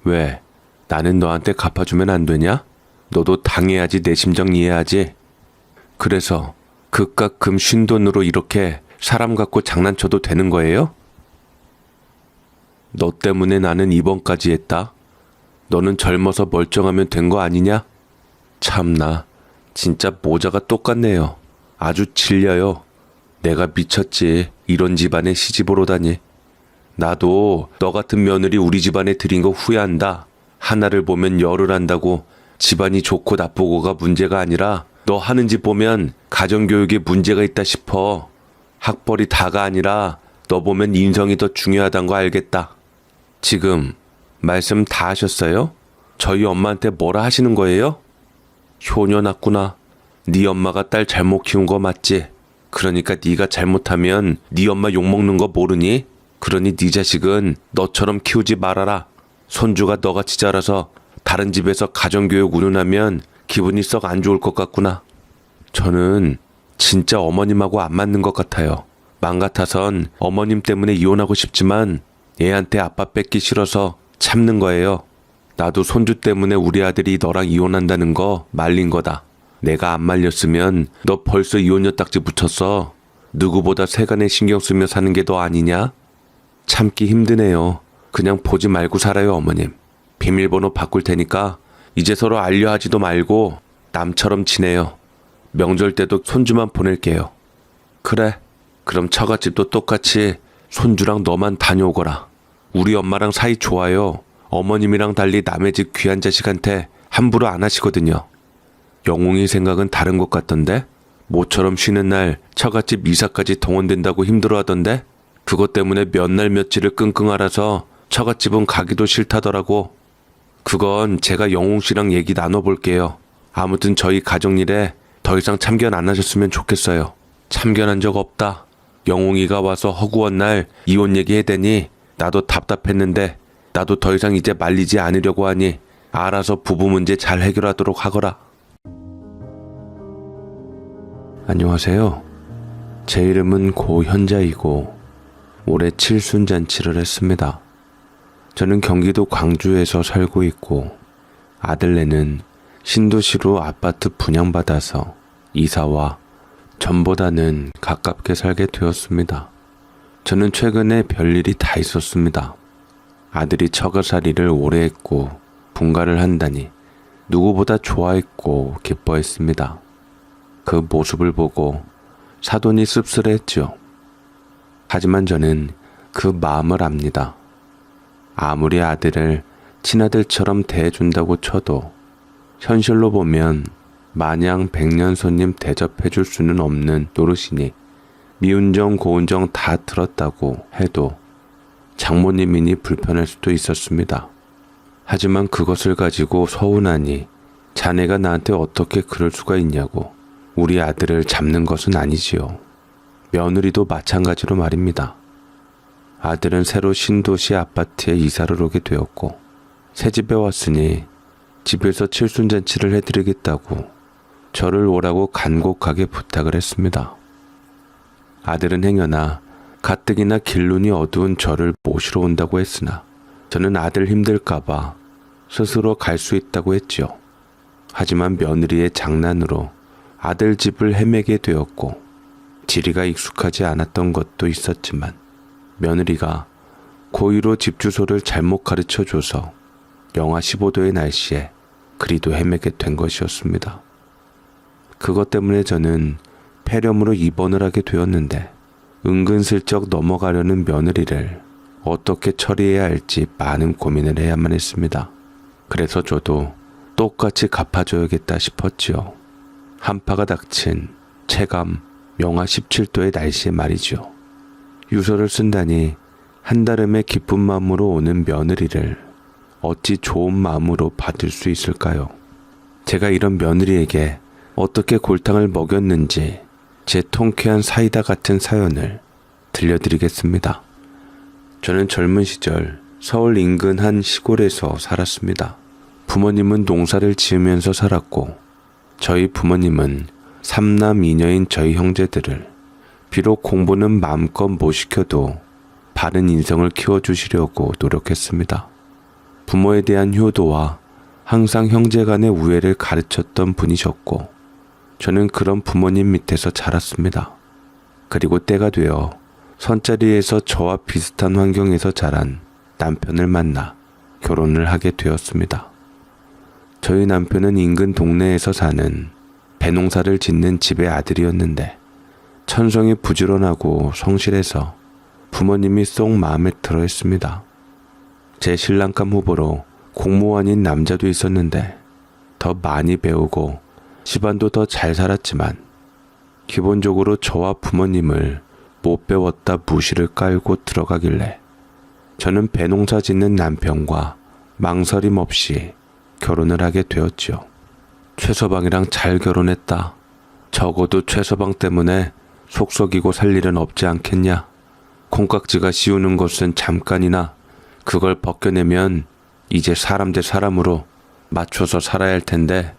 왜? 나는 너한테 갚아주면 안 되냐? 너도 당해야지 내 심정 이해하지? 그래서 그깟 금 쉰 돈으로 이렇게 사람 갖고 장난쳐도 되는 거예요? 너 때문에 나는 입원까지 했다. 너는 젊어서 멀쩡하면 된 거 아니냐? 참나, 진짜 모자가 똑같네요. 아주 질려요. 내가 미쳤지. 이런 집안에 시집 오러 다니. 나도 너 같은 며느리 우리 집안에 들인 거 후회한다. 하나를 보면 열을 한다고 집안이 좋고 나쁘고가 문제가 아니라 너 하는 짓 보면 가정교육에 문제가 있다 싶어. 학벌이 다가 아니라 너 보면 인성이 더 중요하단 거 알겠다. 지금 말씀 다 하셨어요? 저희 엄마한테 뭐라 하시는 거예요? 효녀 났구나. 네 엄마가 딸 잘못 키운 거 맞지? 그러니까 네가 잘못하면 네 엄마 욕먹는 거 모르니? 그러니 네 자식은 너처럼 키우지 말아라. 손주가 너같이 자라서 다른 집에서 가정교육 운운하면 기분이 썩 안 좋을 것 같구나. 저는 진짜 어머님하고 안 맞는 것 같아요. 맘 같아선 어머님 때문에 이혼하고 싶지만 애한테 아빠 뺏기 싫어서 참는 거예요. 나도 손주 때문에 우리 아들이 너랑 이혼한다는 거 말린 거다. 내가 안 말렸으면 너 벌써 이혼녀 딱지 붙였어. 누구보다 세간에 신경 쓰며 사는 게 너 아니냐? 참기 힘드네요. 그냥 보지 말고 살아요, 어머님. 비밀번호 바꿀 테니까 이제 서로 알려하지도 말고 남처럼 지내요. 명절 때도 손주만 보낼게요. 그래, 그럼 처갓집도 똑같이 손주랑 너만 다녀오거라. 우리 엄마랑 사이 좋아요. 어머님이랑 달리 남의 집 귀한 자식한테 함부로 안 하시거든요. 영웅이 생각은 다른 것 같던데? 모처럼 쉬는 날 처갓집 이사까지 동원된다고 힘들어하던데? 그것 때문에 몇 날 며칠을 끙끙 앓아서 처갓집은 가기도 싫다더라고. 그건 제가 영웅 씨랑 얘기 나눠볼게요. 아무튼 저희 가정일에 더 이상 참견 안 하셨으면 좋겠어요. 참견한 적 없다. 영웅이가 와서 허구한 날 이혼 얘기해대니 나도 답답했는데 나도 더 이상 이제 말리지 않으려고 하니 알아서 부부 문제 잘 해결하도록 하거라. 안녕하세요. 제 이름은 고현자이고 올해 칠순잔치를 했습니다. 저는 경기도 광주에서 살고 있고 아들네는 신도시로 아파트 분양받아서 이사와 전보다는 가깝게 살게 되었습니다. 저는 최근에 별일이 다 있었습니다. 아들이 처가살이를 오래 했고 분가를 한다니 누구보다 좋아했고 기뻐했습니다. 그 모습을 보고 사돈이 씁쓸했죠. 하지만 저는 그 마음을 압니다. 아무리 아들을 친아들처럼 대해준다고 쳐도 현실로 보면 마냥 백년손님 대접해줄 수는 없는 노릇이니 미운정 고운정 다 들었다고 해도 장모님이니 불편할 수도 있었습니다. 하지만 그것을 가지고 서운하니 자네가 나한테 어떻게 그럴 수가 있냐고 우리 아들을 잡는 것은 아니지요. 며느리도 마찬가지로 말입니다. 아들은 새로 신도시 아파트에 이사를 오게 되었고 새 집에 왔으니 집에서 칠순잔치를 해드리겠다고 저를 오라고 간곡하게 부탁을 했습니다. 아들은 행여나 가뜩이나 길눈이 어두운 저를 모시러 온다고 했으나 저는 아들 힘들까봐 스스로 갈 수 있다고 했지요. 하지만 며느리의 장난으로 아들 집을 헤매게 되었고 지리가 익숙하지 않았던 것도 있었지만 며느리가 고의로 집 주소를 잘못 가르쳐줘서 영하 15도의 날씨에 그리도 헤매게 된 것이었습니다. 그것 때문에 저는 폐렴으로 입원을 하게 되었는데 은근슬쩍 넘어가려는 며느리를 어떻게 처리해야 할지 많은 고민을 해야만 했습니다. 그래서 저도 똑같이 갚아줘야겠다 싶었지요. 한파가 닥친 체감 영하 17도의 날씨에 말이죠. 유서를 쓴다니 한달음에 기쁜 마음으로 오는 며느리를 어찌 좋은 마음으로 받을 수 있을까요? 제가 이런 며느리에게 어떻게 골탕을 먹였는지 제 통쾌한 사이다 같은 사연을 들려드리겠습니다. 저는 젊은 시절 서울 인근 한 시골에서 살았습니다. 부모님은 농사를 지으면서 살았고 저희 부모님은 3남 2녀인 저희 형제들을 비록 공부는 마음껏 못 시켜도 바른 인성을 키워주시려고 노력했습니다. 부모에 대한 효도와 항상 형제 간의 우애를 가르쳤던 분이셨고, 저는 그런 부모님 밑에서 자랐습니다. 그리고 때가 되어 선자리에서 저와 비슷한 환경에서 자란 남편을 만나 결혼을 하게 되었습니다. 저희 남편은 인근 동네에서 사는 배농사를 짓는 집의 아들이었는데 천성이 부지런하고 성실해서 부모님이 쏙 마음에 들어 했습니다. 제 신랑감 후보로 공무원인 남자도 있었는데 더 많이 배우고 집안도 더 잘 살았지만 기본적으로 저와 부모님을 못 배웠다 무시를 깔고 들어가길래 저는 배농사 짓는 남편과 망설임 없이 결혼을 하게 되었지요. 최서방이랑 잘 결혼했다. 적어도 최서방 때문에 속 썩이고 살 일은 없지 않겠냐. 콩깍지가 씌우는 것은 잠깐이나 그걸 벗겨내면 이제 사람 대 사람으로 맞춰서 살아야 할 텐데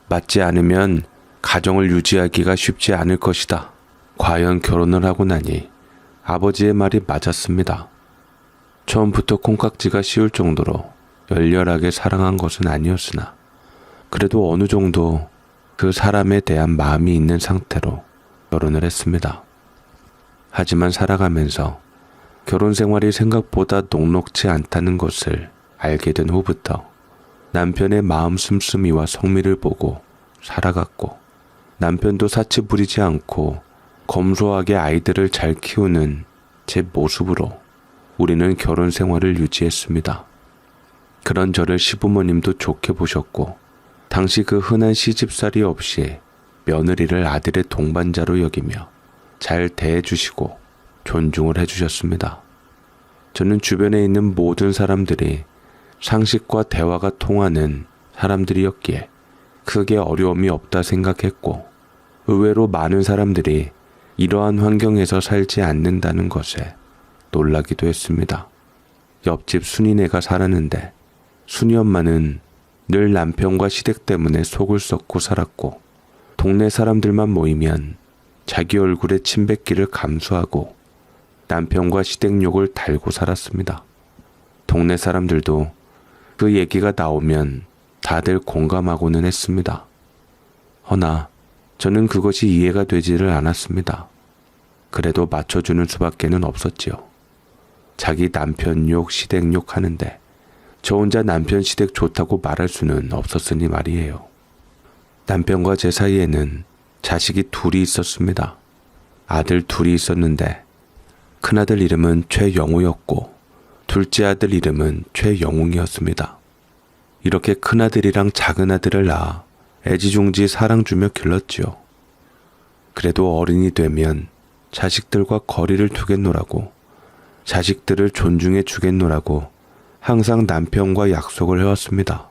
맞지 않으면 가정을 유지하기가 쉽지 않을 것이다. 과연 결혼을 하고 나니 아버지의 말이 맞았습니다. 처음부터 콩깍지가 씌울 정도로 열렬하게 사랑한 것은 아니었으나 그래도 어느 정도 그 사람에 대한 마음이 있는 상태로 결혼을 했습니다. 하지만 살아가면서 결혼 생활이 생각보다 녹록지 않다는 것을 알게 된 후부터 남편의 마음 씀씀이와 성미를 보고 살아갔고 남편도 사치 부리지 않고 검소하게 아이들을 잘 키우는 제 모습으로 우리는 결혼 생활을 유지했습니다. 그런 저를 시부모님도 좋게 보셨고 당시 그 흔한 시집살이 없이 며느리를 아들의 동반자로 여기며 잘 대해주시고 존중을 해주셨습니다. 저는 주변에 있는 모든 사람들이 상식과 대화가 통하는 사람들이었기에 크게 어려움이 없다 생각했고 의외로 많은 사람들이 이러한 환경에서 살지 않는다는 것에 놀라기도 했습니다. 옆집 순이네가 살았는데 순이 엄마는 늘 남편과 시댁 때문에 속을 썩고 살았고 동네 사람들만 모이면 자기 얼굴에 침 뱉기를 감수하고 남편과 시댁 욕을 달고 살았습니다. 동네 사람들도 그 얘기가 나오면 다들 공감하고는 했습니다. 허나 저는 그것이 이해가 되지를 않았습니다. 그래도 맞춰주는 수밖에는 없었지요. 자기 남편 욕, 시댁 욕 하는데 저 혼자 남편 시댁 좋다고 말할 수는 없었으니 말이에요. 남편과 제 사이에는 자식이 둘이 있었습니다. 아들 둘이 있었는데 큰아들 이름은 최영우였고 둘째 아들 이름은 최영웅이었습니다. 이렇게 큰아들이랑 작은아들을 낳아 애지중지 사랑 주며 길렀지요. 그래도 어른이 되면 자식들과 거리를 두겠노라고 자식들을 존중해 주겠노라고 항상 남편과 약속을 해왔습니다.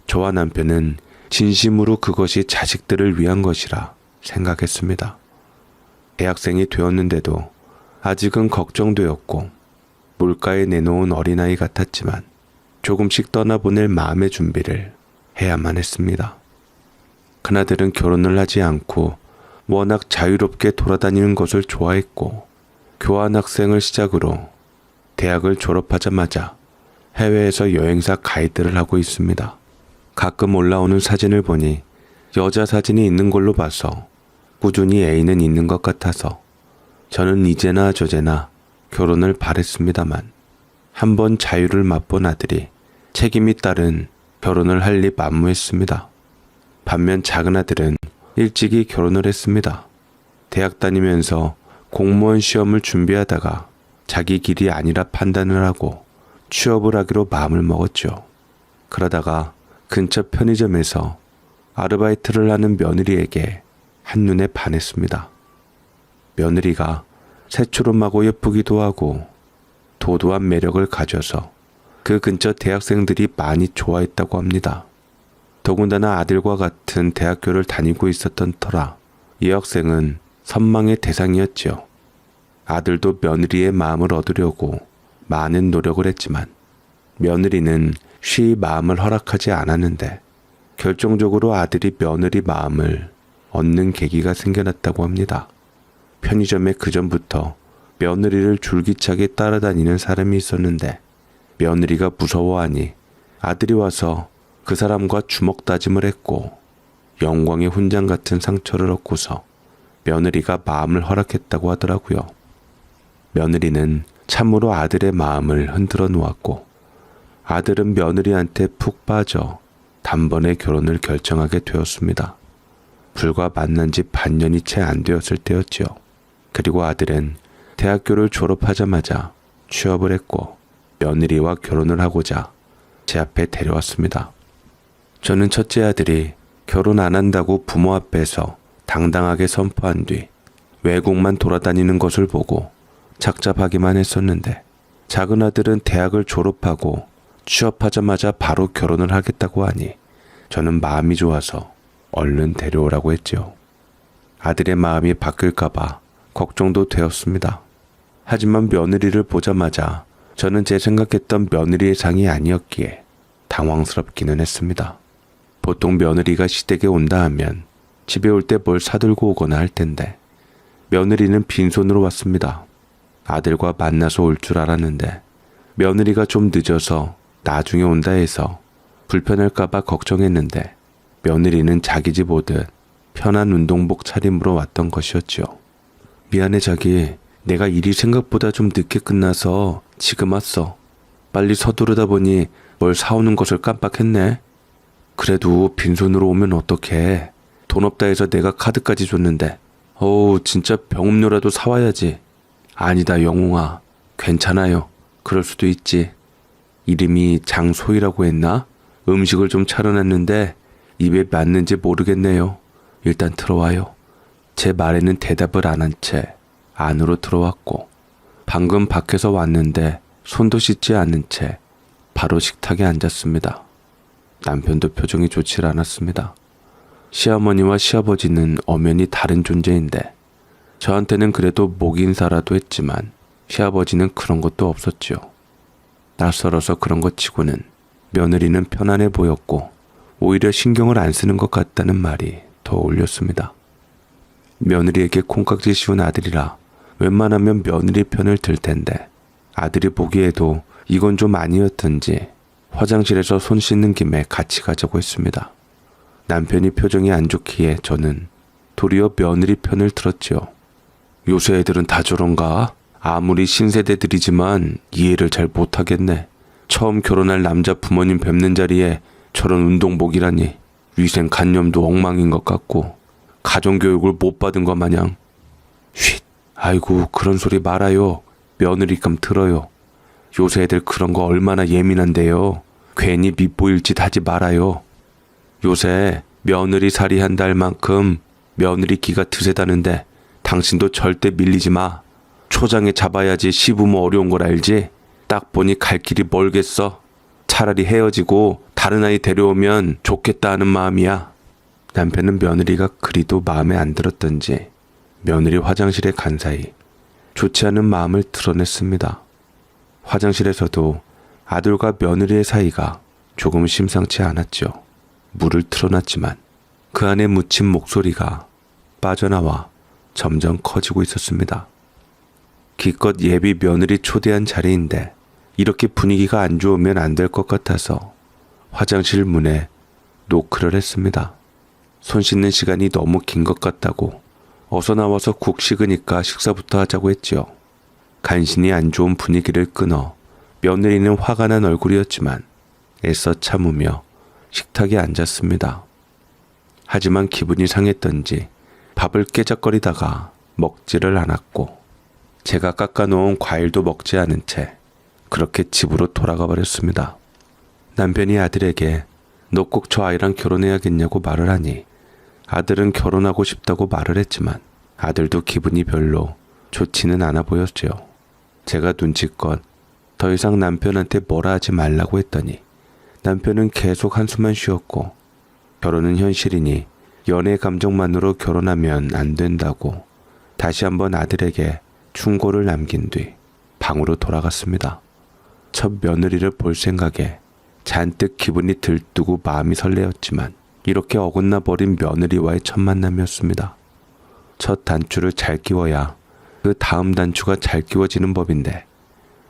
저와 남편은 진심으로 그것이 자식들을 위한 것이라 생각했습니다. 대학생이 되었는데도 아직은 걱정되었고 물가에 내놓은 어린아이 같았지만 조금씩 떠나보낼 마음의 준비를 해야만 했습니다. 큰아들은 결혼을 하지 않고 워낙 자유롭게 돌아다니는 것을 좋아했고 교환학생을 시작으로 대학을 졸업하자마자 해외에서 여행사 가이드를 하고 있습니다. 가끔 올라오는 사진을 보니 여자 사진이 있는 걸로 봐서 꾸준히 애인은 있는 것 같아서 저는 이제나 저제나 결혼을 바랬습니다만 한번 자유를 맛본 아들이 책임이 따른 결혼을 할 리 만무했습니다. 반면 작은 아들은 일찍이 결혼을 했습니다. 대학 다니면서 공무원 시험을 준비하다가 자기 길이 아니라 판단을 하고 취업을 하기로 마음을 먹었죠. 그러다가 근처 편의점에서 아르바이트를 하는 며느리에게 한눈에 반했습니다. 며느리가 새초롬하고 예쁘기도 하고 도도한 매력을 가져서 그 근처 대학생들이 많이 좋아했다고 합니다. 더군다나 아들과 같은 대학교를 다니고 있었던 터라 이 학생은 선망의 대상이었지요. 아들도 며느리의 마음을 얻으려고 많은 노력을 했지만 며느리는 쉬이 마음을 허락하지 않았는데 결정적으로 아들이 며느리 마음을 얻는 계기가 생겨났다고 합니다. 편의점에 그전부터 며느리를 줄기차게 따라다니는 사람이 있었는데 며느리가 무서워하니 아들이 와서 그 사람과 주먹 다짐을 했고 영광의 훈장 같은 상처를 얻고서 며느리가 마음을 허락했다고 하더라고요. 며느리는 참으로 아들의 마음을 흔들어 놓았고 아들은 며느리한테 푹 빠져 단번에 결혼을 결정하게 되었습니다. 불과 만난 지 반년이 채 안 되었을 때였지요. 그리고 아들은 대학교를 졸업하자마자 취업을 했고 며느리와 결혼을 하고자 제 앞에 데려왔습니다. 저는 첫째 아들이 결혼 안 한다고 부모 앞에서 당당하게 선포한 뒤 외국만 돌아다니는 것을 보고 착잡하기만 했었는데 작은 아들은 대학을 졸업하고 취업하자마자 바로 결혼을 하겠다고 하니 저는 마음이 좋아서 얼른 데려오라고 했지요. 아들의 마음이 바뀔까봐 걱정도 되었습니다. 하지만 며느리를 보자마자 저는 제 생각했던 며느리의 상이 아니었기에 당황스럽기는 했습니다. 보통 며느리가 시댁에 온다 하면 집에 올 때 뭘 사들고 오거나 할 텐데 며느리는 빈손으로 왔습니다. 아들과 만나서 올 줄 알았는데 며느리가 좀 늦어서 나중에 온다 해서 불편할까봐 걱정했는데 며느리는 자기 집 오듯 편한 운동복 차림으로 왔던 것이었지요. 미안해 자기, 내가 일이 생각보다 좀 늦게 끝나서 지금 왔어. 빨리 서두르다 보니 뭘 사오는 것을 깜빡했네. 그래도 빈손으로 오면 어떡해. 돈 없다 해서 내가 카드까지 줬는데. 어우 진짜 병음료라도 사와야지. 아니다 영웅아, 괜찮아요. 그럴 수도 있지. 이름이 장소희라고 했나? 음식을 좀 차려놨는데 입에 맞는지 모르겠네요. 일단 들어와요. 제 말에는 대답을 안 한 채 안으로 들어왔고 방금 밖에서 왔는데 손도 씻지 않은 채 바로 식탁에 앉았습니다. 남편도 표정이 좋지 않았습니다. 시어머니와 시아버지는 엄연히 다른 존재인데 저한테는 그래도 목 인사라도 했지만 시아버지는 그런 것도 없었지요. 낯설어서 그런 것 치고는 며느리는 편안해 보였고 오히려 신경을 안 쓰는 것 같다는 말이 더 어울렸습니다. 며느리에게 콩깍지 씌운 아들이라 웬만하면 며느리 편을 들 텐데 아들이 보기에도 이건 좀 아니었던지 화장실에서 손 씻는 김에 같이 가자고 했습니다. 남편이 표정이 안 좋기에 저는 도리어 며느리 편을 들었지요. 요새 애들은 다 저런가? 아무리 신세대들이지만 이해를 잘 못하겠네. 처음 결혼할 남자 부모님 뵙는 자리에 저런 운동복이라니. 위생관념도 엉망인 것 같고 가정교육을 못 받은 것 마냥. 쉿, 아이고 그런 소리 말아요. 며느리감 들어요. 요새 애들 그런 거 얼마나 예민한데요. 괜히 밉보일 짓 하지 말아요. 요새 며느리 살이 한 달 만큼 며느리 기가 드세다는데 당신도 절대 밀리지 마. 초장에 잡아야지 시부모 어려운 걸 알지? 딱 보니 갈 길이 멀겠어. 차라리 헤어지고 다른 아이 데려오면 좋겠다 하는 마음이야. 남편은 며느리가 그리도 마음에 안 들었던지 며느리 화장실에 간 사이 좋지 않은 마음을 드러냈습니다. 화장실에서도 아들과 며느리의 사이가 조금 심상치 않았죠. 물을 틀어놨지만 그 안에 묻힌 목소리가 빠져나와 점점 커지고 있었습니다. 기껏 예비 며느리 초대한 자리인데 이렇게 분위기가 안 좋으면 안 될 것 같아서 화장실 문에 노크를 했습니다. 손 씻는 시간이 너무 긴 것 같다고 어서 나와서 국 식으니까 식사부터 하자고 했지요. 간신히 안 좋은 분위기를 끊어 며느리는 화가 난 얼굴이었지만 애써 참으며 식탁에 앉았습니다. 하지만 기분이 상했던지 밥을 깨작거리다가 먹지를 않았고 제가 깎아놓은 과일도 먹지 않은 채 그렇게 집으로 돌아가 버렸습니다. 남편이 아들에게 너 꼭 저 아이랑 결혼해야겠냐고 말을 하니 아들은 결혼하고 싶다고 말을 했지만 아들도 기분이 별로 좋지는 않아 보였죠. 제가 눈치껏 더 이상 남편한테 뭐라 하지 말라고 했더니 남편은 계속 한숨만 쉬었고 결혼은 현실이니 연애 감정만으로 결혼하면 안 된다고 다시 한번 아들에게 충고를 남긴 뒤 방으로 돌아갔습니다. 첫 며느리를 볼 생각에 잔뜩 기분이 들뜨고 마음이 설레었지만 이렇게 어긋나 버린 며느리와의 첫 만남이었습니다. 첫 단추를 잘 끼워야 그 다음 단추가 잘 끼워지는 법인데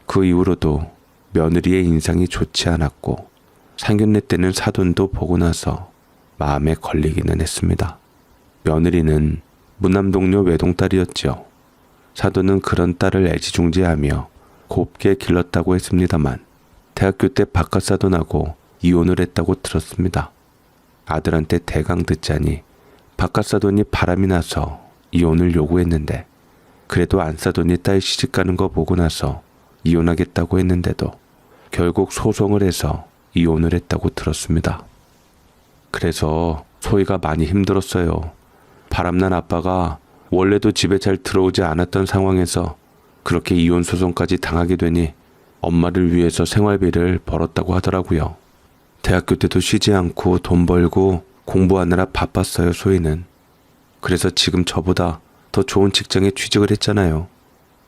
그 이후로도 며느리의 인상이 좋지 않았고 상견례 때는 사돈도 보고 나서 마음에 걸리기는 했습니다. 며느리는 무남동료 외동딸이었지요. 사돈은 그런 딸을 애지중지하며 곱게 길렀다고 했습니다만 대학교 때 바깥 사돈하고 이혼을 했다고 들었습니다. 아들한테 대강 듣자니 바깥 사돈이 바람이 나서 이혼을 요구했는데 그래도 안 사돈이 딸 시집가는 거 보고 나서 이혼하겠다고 했는데도 결국 소송을 해서 이혼을 했다고 들었습니다. 그래서 소희가 많이 힘들었어요. 바람난 아빠가 원래도 집에 잘 들어오지 않았던 상황에서 그렇게 이혼 소송까지 당하게 되니 엄마를 위해서 생활비를 벌었다고 하더라고요. 대학교 때도 쉬지 않고 돈 벌고 공부하느라 바빴어요, 소희는. 그래서 지금 저보다 더 좋은 직장에 취직을 했잖아요.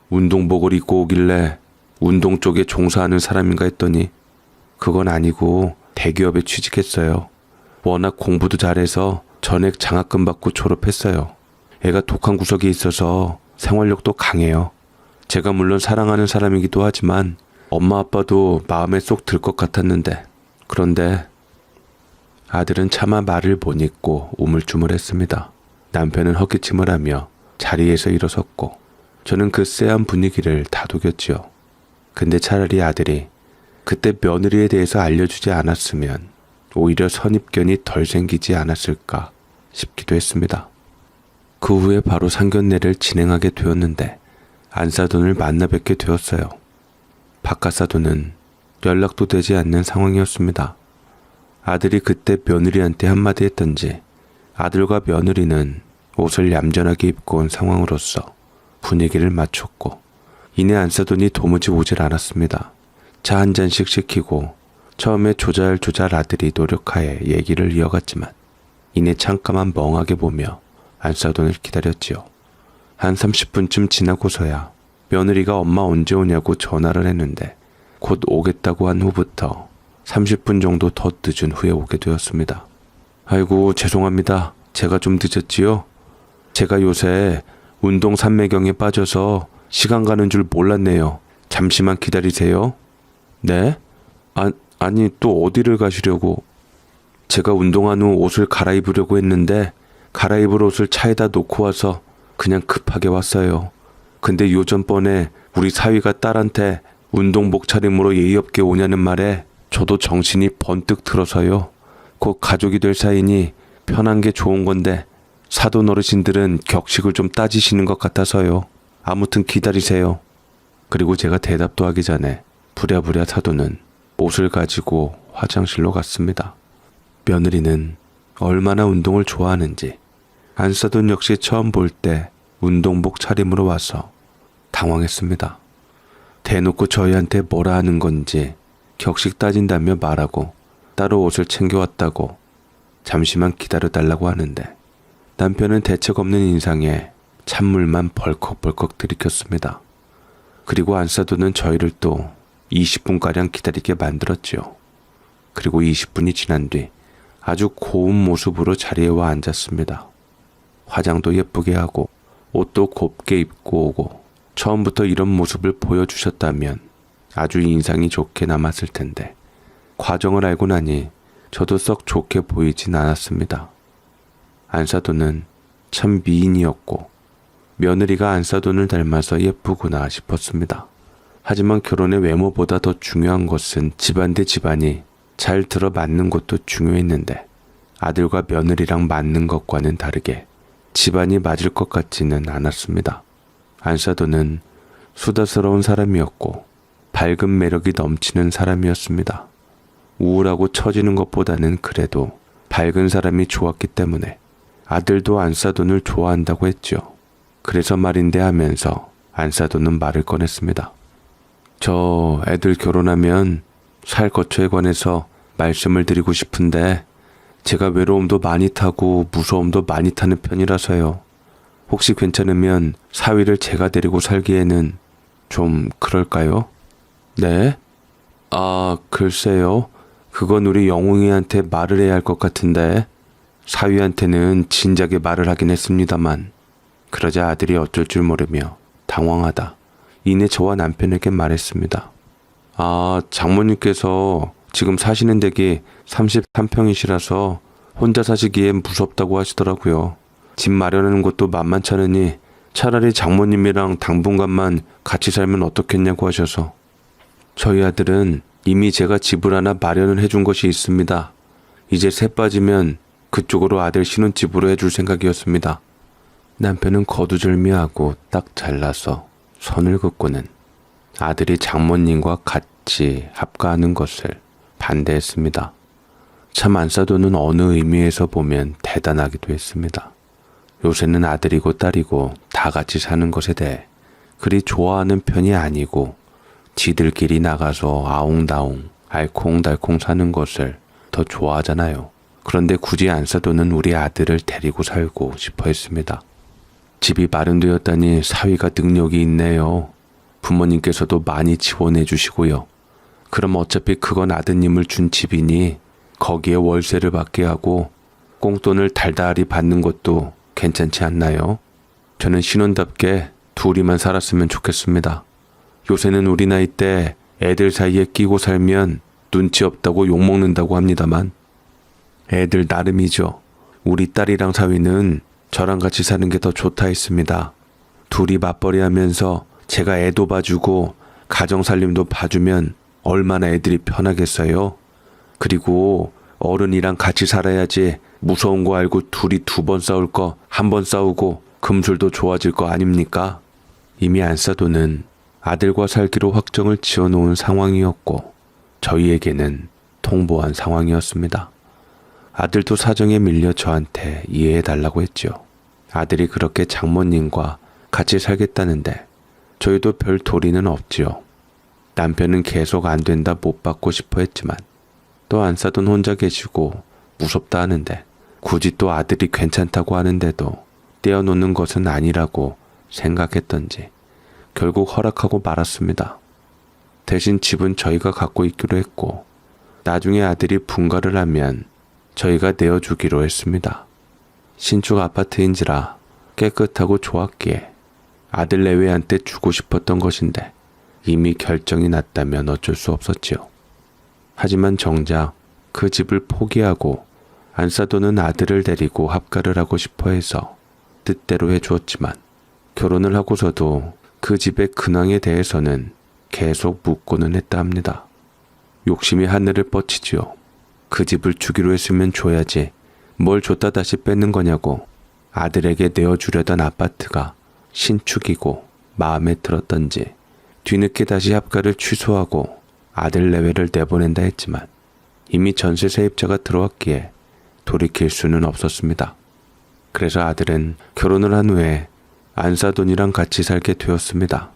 운동복을 입고 오길래 운동 쪽에 종사하는 사람인가 했더니 그건 아니고 대기업에 취직했어요. 워낙 공부도 잘해서 전액 장학금 받고 졸업했어요. 애가 독한 구석이 있어서 생활력도 강해요. 제가 물론 사랑하는 사람이기도 하지만 엄마 아빠도 마음에 쏙 들 것 같았는데 그런데 아들은 차마 말을 못 잇고 우물쭈물했습니다. 남편은 헛기침을 하며 자리에서 일어섰고 저는 그 쎄한 분위기를 다독였지요. 근데 차라리 아들이 그때 며느리에 대해서 알려주지 않았으면 오히려 선입견이 덜 생기지 않았을까 싶기도 했습니다. 그 후에 바로 상견례를 진행하게 되었는데 안사돈을 만나 뵙게 되었어요. 바깥사돈은 연락도 되지 않는 상황이었습니다. 아들이 그때 며느리한테 한마디 했던지 아들과 며느리는 옷을 얌전하게 입고 온 상황으로서 분위기를 맞췄고 이내 안사돈이 도무지 오질 않았습니다. 차 한 잔씩 시키고 처음에 조잘조잘 아들이 노력하에 얘기를 이어갔지만 이내 잠깐만 멍하게 보며 안사돈을 기다렸지요. 한 30분쯤 지나고서야 며느리가 엄마 언제 오냐고 전화를 했는데 곧 오겠다고 한 후부터 30분 정도 더 늦은 후에 오게 되었습니다. 아이고 죄송합니다. 제가 좀 늦었지요? 제가 요새 운동 삼매경에 빠져서 시간 가는 줄 몰랐네요. 잠시만 기다리세요. 네? 아니 또 어디를 가시려고? 제가 운동한 후 옷을 갈아입으려고 했는데 갈아입을 옷을 차에다 놓고 와서 그냥 급하게 왔어요. 근데 요전번에 우리 사위가 딸한테 운동복 차림으로 예의 없게 오냐는 말에 저도 정신이 번뜩 들어서요. 곧 가족이 될 사이니 편한 게 좋은 건데 사돈 어르신들은 격식을 좀 따지시는 것 같아서요. 아무튼 기다리세요. 그리고 제가 대답도 하기 전에 부랴부랴 사돈은 옷을 가지고 화장실로 갔습니다. 며느리는 얼마나 운동을 좋아하는지 안사돈 역시 처음 볼 때 운동복 차림으로 와서 당황했습니다. 대놓고 저희한테 뭐라 하는 건지 격식 따진다며 말하고 따로 옷을 챙겨왔다고 잠시만 기다려달라고 하는데 남편은 대책 없는 인상에 찬물만 벌컥벌컥 들이켰습니다. 그리고 안사돈은 저희를 또 20분가량 기다리게 만들었지요. 그리고 20분이 지난 뒤 아주 고운 모습으로 자리에 와 앉았습니다. 화장도 예쁘게 하고 옷도 곱게 입고 오고 처음부터 이런 모습을 보여주셨다면 아주 인상이 좋게 남았을 텐데 과정을 알고 나니 저도 썩 좋게 보이진 않았습니다. 안사돈은 참 미인이었고 며느리가 안사돈을 닮아서 예쁘구나 싶었습니다. 하지만 결혼의 외모보다 더 중요한 것은 집안 대 집안이 잘 들어맞는 것도 중요했는데 아들과 며느리랑 맞는 것과는 다르게 집안이 맞을 것 같지는 않았습니다. 안사돈은 수다스러운 사람이었고 밝은 매력이 넘치는 사람이었습니다. 우울하고 처지는 것보다는 그래도 밝은 사람이 좋았기 때문에 아들도 안사돈을 좋아한다고 했죠. 그래서 말인데 하면서 안사돈은 말을 꺼냈습니다. 저 애들 결혼하면 살 거처에 관해서 말씀을 드리고 싶은데 제가 외로움도 많이 타고 무서움도 많이 타는 편이라서요. 혹시 괜찮으면 사위를 제가 데리고 살기에는 좀 그럴까요? 네? 글쎄요. 그건 우리 영웅이한테 말을 해야 할 것 같은데 사위한테는 진작에 말을 하긴 했습니다만 그러자 아들이 어쩔 줄 모르며 당황하다 이내 저와 남편에게 말했습니다. 장모님께서 지금 사시는 댁이 33평이시라서 혼자 사시기엔 무섭다고 하시더라고요. 집 마련하는 것도 만만찮으니 차라리 장모님이랑 당분간만 같이 살면 어떻겠냐고 하셔서. 저희 아들은 이미 제가 집을 하나 마련을 해준 것이 있습니다. 이제 새 빠지면 그쪽으로 아들 신혼집으로 해줄 생각이었습니다. 남편은 거두절미하고 딱 잘라서 선을 긋고는 아들이 장모님과 같이 합가하는 것을 반대했습니다. 참 안사도는 어느 의미에서 보면 대단하기도 했습니다. 요새는 아들이고 딸이고 다 같이 사는 것에 대해 그리 좋아하는 편이 아니고 지들끼리 나가서 아웅다웅 알콩달콩 사는 것을 더 좋아하잖아요. 그런데 굳이 안사도는 우리 아들을 데리고 살고 싶어 했습니다. 집이 마련되었다니 사위가 능력이 있네요. 부모님께서도 많이 지원해 주시고요. 그럼 어차피 그건 아드님을 준 집이니 거기에 월세를 받게 하고 꽁돈을 달달이 받는 것도 괜찮지 않나요? 저는 신혼답게 둘이만 살았으면 좋겠습니다. 요새는 우리 나이 때 애들 사이에 끼고 살면 눈치 없다고 욕먹는다고 합니다만 애들 나름이죠. 우리 딸이랑 사위는 저랑 같이 사는 게 더 좋다 했습니다. 둘이 맞벌이 하면서 제가 애도 봐주고 가정살림도 봐주면 얼마나 애들이 편하겠어요. 그리고 어른이랑 같이 살아야지 무서운 거 알고 둘이 2번 싸울 거 1번 싸우고 금술도 좋아질 거 아닙니까? 이미 안사도는 아들과 살기로 확정을 지어놓은 상황이었고 저희에게는 통보한 상황이었습니다. 아들도 사정에 밀려 저한테 이해해달라고 했죠. 아들이 그렇게 장모님과 같이 살겠다는데 저희도 별 도리는 없지요. 남편은 계속 안 된다 못 받고 싶어 했지만 또 안사돈 혼자 계시고 무섭다 하는데 굳이 또 아들이 괜찮다고 하는데도 떼어놓는 것은 아니라고 생각했던지 결국 허락하고 말았습니다. 대신 집은 저희가 갖고 있기로 했고 나중에 아들이 분가를 하면 저희가 내어주기로 했습니다. 신축 아파트인지라 깨끗하고 좋았기에 아들 내외한테 주고 싶었던 것인데 이미 결정이 났다면 어쩔 수 없었지요. 하지만 정작 그 집을 포기하고 안사도는 아들을 데리고 합가를 하고 싶어 해서 뜻대로 해주었지만 결혼을 하고서도 그 집의 근황에 대해서는 계속 묻고는 했다 합니다. 욕심이 하늘을 뻗치지요. 그 집을 주기로 했으면 줘야지 뭘 줬다 다시 뺏는 거냐고. 아들에게 내어주려던 아파트가 신축이고 마음에 들었던지 뒤늦게 다시 합가를 취소하고 아들 내외를 내보낸다 했지만 이미 전세 세입자가 들어왔기에 돌이킬 수는 없었습니다. 그래서 아들은 결혼을 한 후에 안사돈이랑 같이 살게 되었습니다.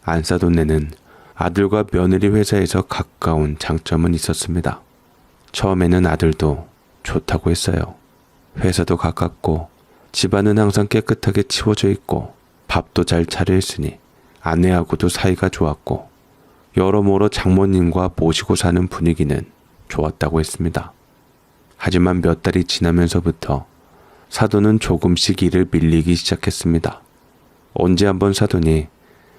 안사돈네는 아들과 며느리 회사에서 가까운 장점은 있었습니다. 처음에는 아들도 좋다고 했어요. 회사도 가깝고 집안은 항상 깨끗하게 치워져 있고 밥도 잘 차려있으니 아내하고도 사이가 좋았고 여러모로 장모님과 모시고 사는 분위기는 좋았다고 했습니다. 하지만 몇 달이 지나면서부터 사돈은 조금씩 일을 밀리기 시작했습니다. 언제 한번 사돈이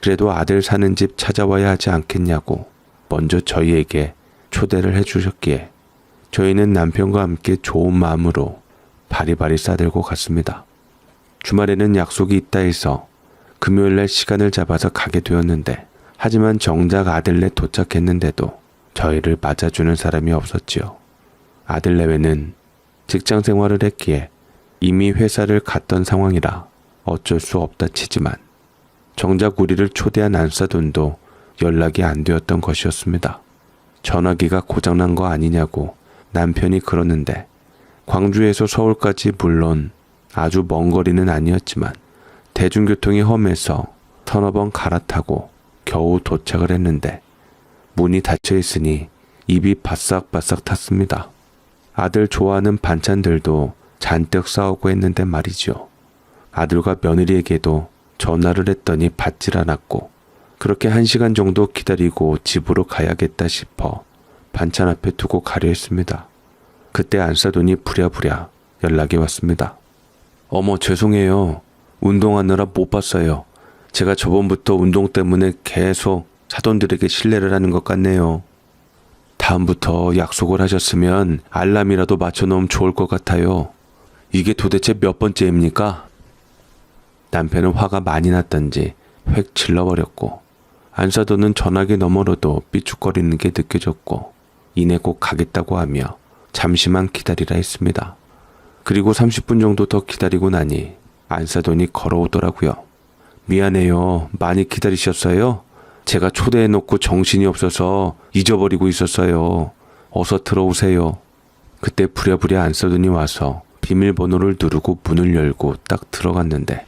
그래도 아들 사는 집 찾아와야 하지 않겠냐고 먼저 저희에게 초대를 해주셨기에 저희는 남편과 함께 좋은 마음으로 바리바리 싸들고 갔습니다. 주말에는 약속이 있다 해서 금요일날 시간을 잡아서 가게 되었는데 하지만 정작 아들네 도착했는데도 저희를 맞아주는 사람이 없었지요. 아들 내외는 직장 생활을 했기에 이미 회사를 갔던 상황이라 어쩔 수 없다 치지만 정작 우리를 초대한 안사돈도 연락이 안 되었던 것이었습니다. 전화기가 고장난 거 아니냐고 남편이 그러는데 광주에서 서울까지 물론 아주 먼 거리는 아니었지만 대중교통이 험해서 서너 번 갈아타고 겨우 도착을 했는데 문이 닫혀 있으니 입이 바싹바싹 탔습니다. 아들 좋아하는 반찬들도 잔뜩 싸오고 했는데 말이죠. 아들과 며느리에게도 전화를 했더니 받질 않았고 그렇게 1시간 정도 기다리고 집으로 가야겠다 싶어 반찬 앞에 두고 가려 했습니다. 그때 안사돈이 부랴부랴 연락이 왔습니다. 어머 죄송해요. 운동하느라 못 봤어요. 제가 저번부터 운동 때문에 계속 사돈들에게 실례를 하는 것 같네요. 다음부터 약속을 하셨으면 알람이라도 맞춰놓으면 좋을 것 같아요. 이게 도대체 몇 번째입니까? 남편은 화가 많이 났던지 획 질러버렸고 안사돈은 전화기 너머로도 삐죽거리는 게 느껴졌고 이내 곧 가겠다고 하며 잠시만 기다리라 했습니다. 그리고 30분 정도 더 기다리고 나니 안사돈이 걸어오더라고요. 미안해요. 많이 기다리셨어요? 제가 초대해놓고 정신이 없어서 잊어버리고 있었어요. 어서 들어오세요. 그때 부랴부랴 안사돈이 와서 비밀번호를 누르고 문을 열고 딱 들어갔는데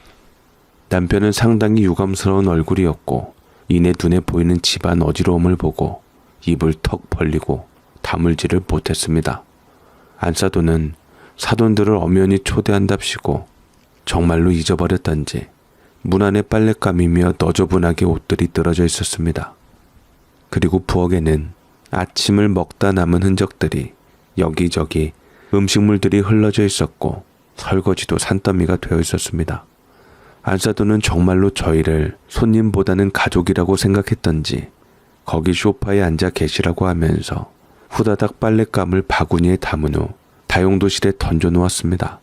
남편은 상당히 유감스러운 얼굴이었고 이내 눈에 보이는 집안 어지러움을 보고 입을 턱 벌리고 다물지를 못했습니다. 안사돈은 사돈들을 엄연히 초대한답시고 정말로 잊어버렸던지 문 안에 빨랫감이며 너저분하게 옷들이 늘어져 있었습니다. 그리고 부엌에는 아침을 먹다 남은 흔적들이 여기저기 음식물들이 흘러져 있었고 설거지도 산더미가 되어 있었습니다. 안사돈은 정말로 저희를 손님보다는 가족이라고 생각했던지 거기 소파에 앉아 계시라고 하면서 후다닥 빨랫감을 바구니에 담은 후 다용도실에 던져 놓았습니다.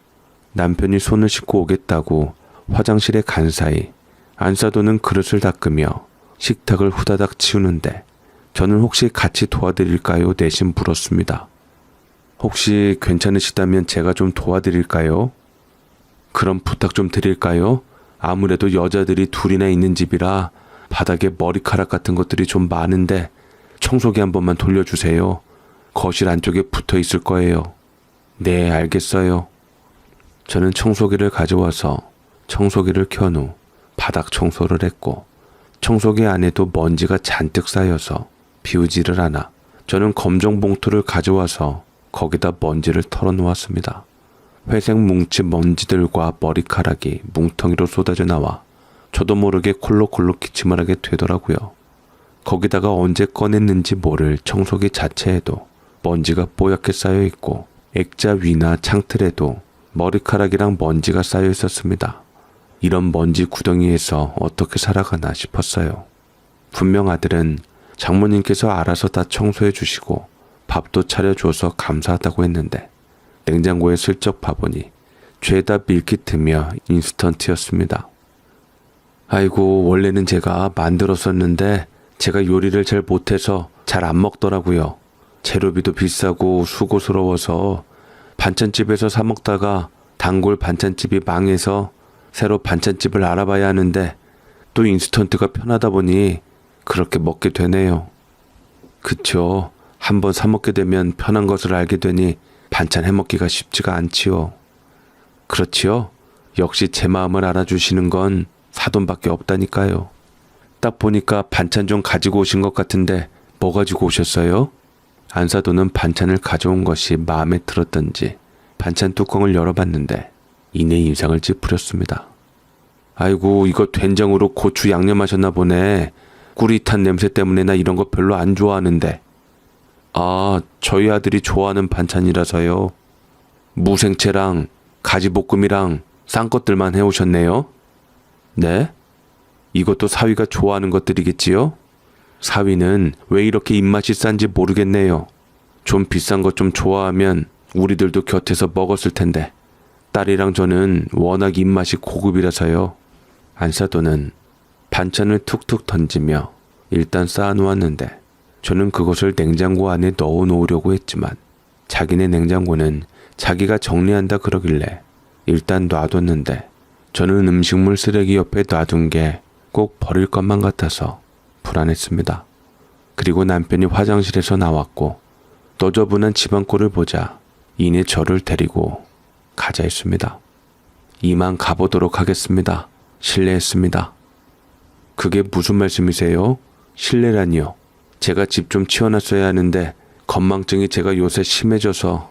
남편이 손을 씻고 오겠다고 화장실에 간 사이 안사돈은 그릇을 닦으며 식탁을 후다닥 치우는데 저는 혹시 같이 도와드릴까요? 내심 물었습니다. 혹시 괜찮으시다면 제가 좀 도와드릴까요? 그럼 부탁 좀 드릴까요? 아무래도 여자들이 둘이나 있는 집이라 바닥에 머리카락 같은 것들이 좀 많은데 청소기 한 번만 돌려주세요. 거실 안쪽에 붙어 있을 거예요. 네, 알겠어요. 저는 청소기를 가져와서 청소기를 켠 후 바닥 청소를 했고 청소기 안에도 먼지가 잔뜩 쌓여서 비우지를 않아 저는 검정 봉투를 가져와서 거기다 먼지를 털어놓았습니다. 회색 뭉친 먼지들과 머리카락이 뭉텅이로 쏟아져 나와 저도 모르게 콜록콜록 기침을 하게 되더라고요. 거기다가 언제 꺼냈는지 모를 청소기 자체에도 먼지가 뽀얗게 쌓여 있고 액자 위나 창틀에도 머리카락이랑 먼지가 쌓여 있었습니다. 이런 먼지 구덩이에서 어떻게 살아가나 싶었어요. 분명 아들은 장모님께서 알아서 다 청소해 주시고 밥도 차려줘서 감사하다고 했는데 냉장고에 슬쩍 봐보니 죄다 밀키트며 인스턴트였습니다. 아이고, 원래는 제가 만들었었는데 제가 요리를 잘 못해서 잘 안 먹더라고요. 재료비도 비싸고 수고스러워서 반찬집에서 사 먹다가 단골 반찬집이 망해서 새로 반찬집을 알아봐야 하는데 또 인스턴트가 편하다 보니 그렇게 먹게 되네요. 그쵸. 한번 사 먹게 되면 편한 것을 알게 되니 반찬 해먹기가 쉽지가 않지요. 그렇지요. 역시 제 마음을 알아주시는 건 사돈밖에 없다니까요. 딱 보니까 반찬 좀 가지고 오신 것 같은데 뭐 가지고 오셨어요? 안사돈은 반찬을 가져온 것이 마음에 들었던지 반찬 뚜껑을 열어봤는데 이내 인상을 찌푸렸습니다. 아이고, 이거 된장으로 고추 양념하셨나 보네. 꿀이 탄 냄새 때문에 나 이런 거 별로 안 좋아하는데. 아, 저희 아들이 좋아하는 반찬이라서요. 무생채랑 가지볶음이랑 싼 것들만 해오셨네요. 네? 이것도 사위가 좋아하는 것들이겠지요? 사위는 왜 이렇게 입맛이 싼지 모르겠네요. 좀 비싼 것 좀 좋아하면 우리들도 곁에서 먹었을 텐데 딸이랑 저는 워낙 입맛이 고급이라서요. 안사돈은 반찬을 툭툭 던지며 일단 쌓아놓았는데 저는 그것을 냉장고 안에 넣어 놓으려고 했지만 자기네 냉장고는 자기가 정리한다 그러길래 일단 놔뒀는데 저는 음식물 쓰레기 옆에 놔둔 게 꼭 버릴 것만 같아서 불안했습니다. 그리고 남편이 화장실에서 나왔고 너저분한 집안꼴을 보자 이내 저를 데리고 가자 했습니다. 이만 가보도록 하겠습니다. 실례했습니다. 그게 무슨 말씀이세요? 실례라니요. 제가 집 좀 치워놨어야 하는데 건망증이 제가 요새 심해져서.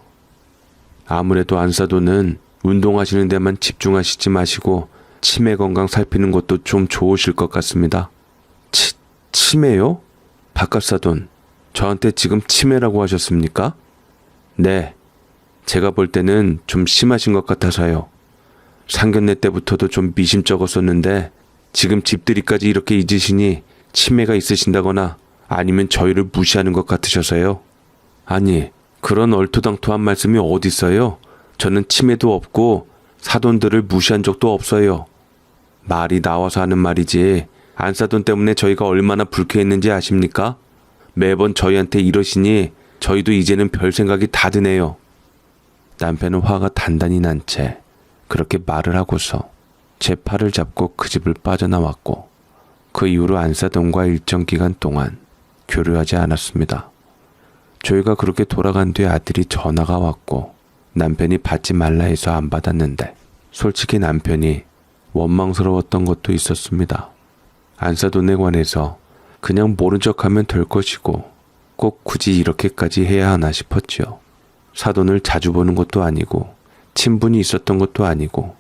아무래도 안사돈은 운동하시는 데만 집중하시지 마시고 치매 건강 살피는 것도 좀 좋으실 것 같습니다. 치매요? 박갑사돈, 저한테 지금 치매라고 하셨습니까? 네, 제가 볼 때는 좀 심하신 것 같아서요. 상견례 때부터도 좀 미심쩍었었는데 지금 집들이까지 이렇게 잊으시니 치매가 있으신다거나 아니면 저희를 무시하는 것 같으셔서요. 아니, 그런 얼토당토한 말씀이 어딨어요? 저는 치매도 없고 사돈들을 무시한 적도 없어요. 말이 나와서 하는 말이지 안사돈 때문에 저희가 얼마나 불쾌했는지 아십니까? 매번 저희한테 이러시니 저희도 이제는 별 생각이 다 드네요. 남편은 화가 단단히 난 채 그렇게 말을 하고서 제 팔을 잡고 그 집을 빠져나왔고 그 이후로 안사돈과 일정 기간 동안 교류하지 않았습니다. 저희가 그렇게 돌아간 뒤에 아들이 전화가 왔고 남편이 받지 말라 해서 안 받았는데 솔직히 남편이 원망스러웠던 것도 있었습니다. 안사돈에 관해서 그냥 모른 척하면 될 것이고 꼭 굳이 이렇게까지 해야 하나 싶었지요. 사돈을 자주 보는 것도 아니고 친분이 있었던 것도 아니고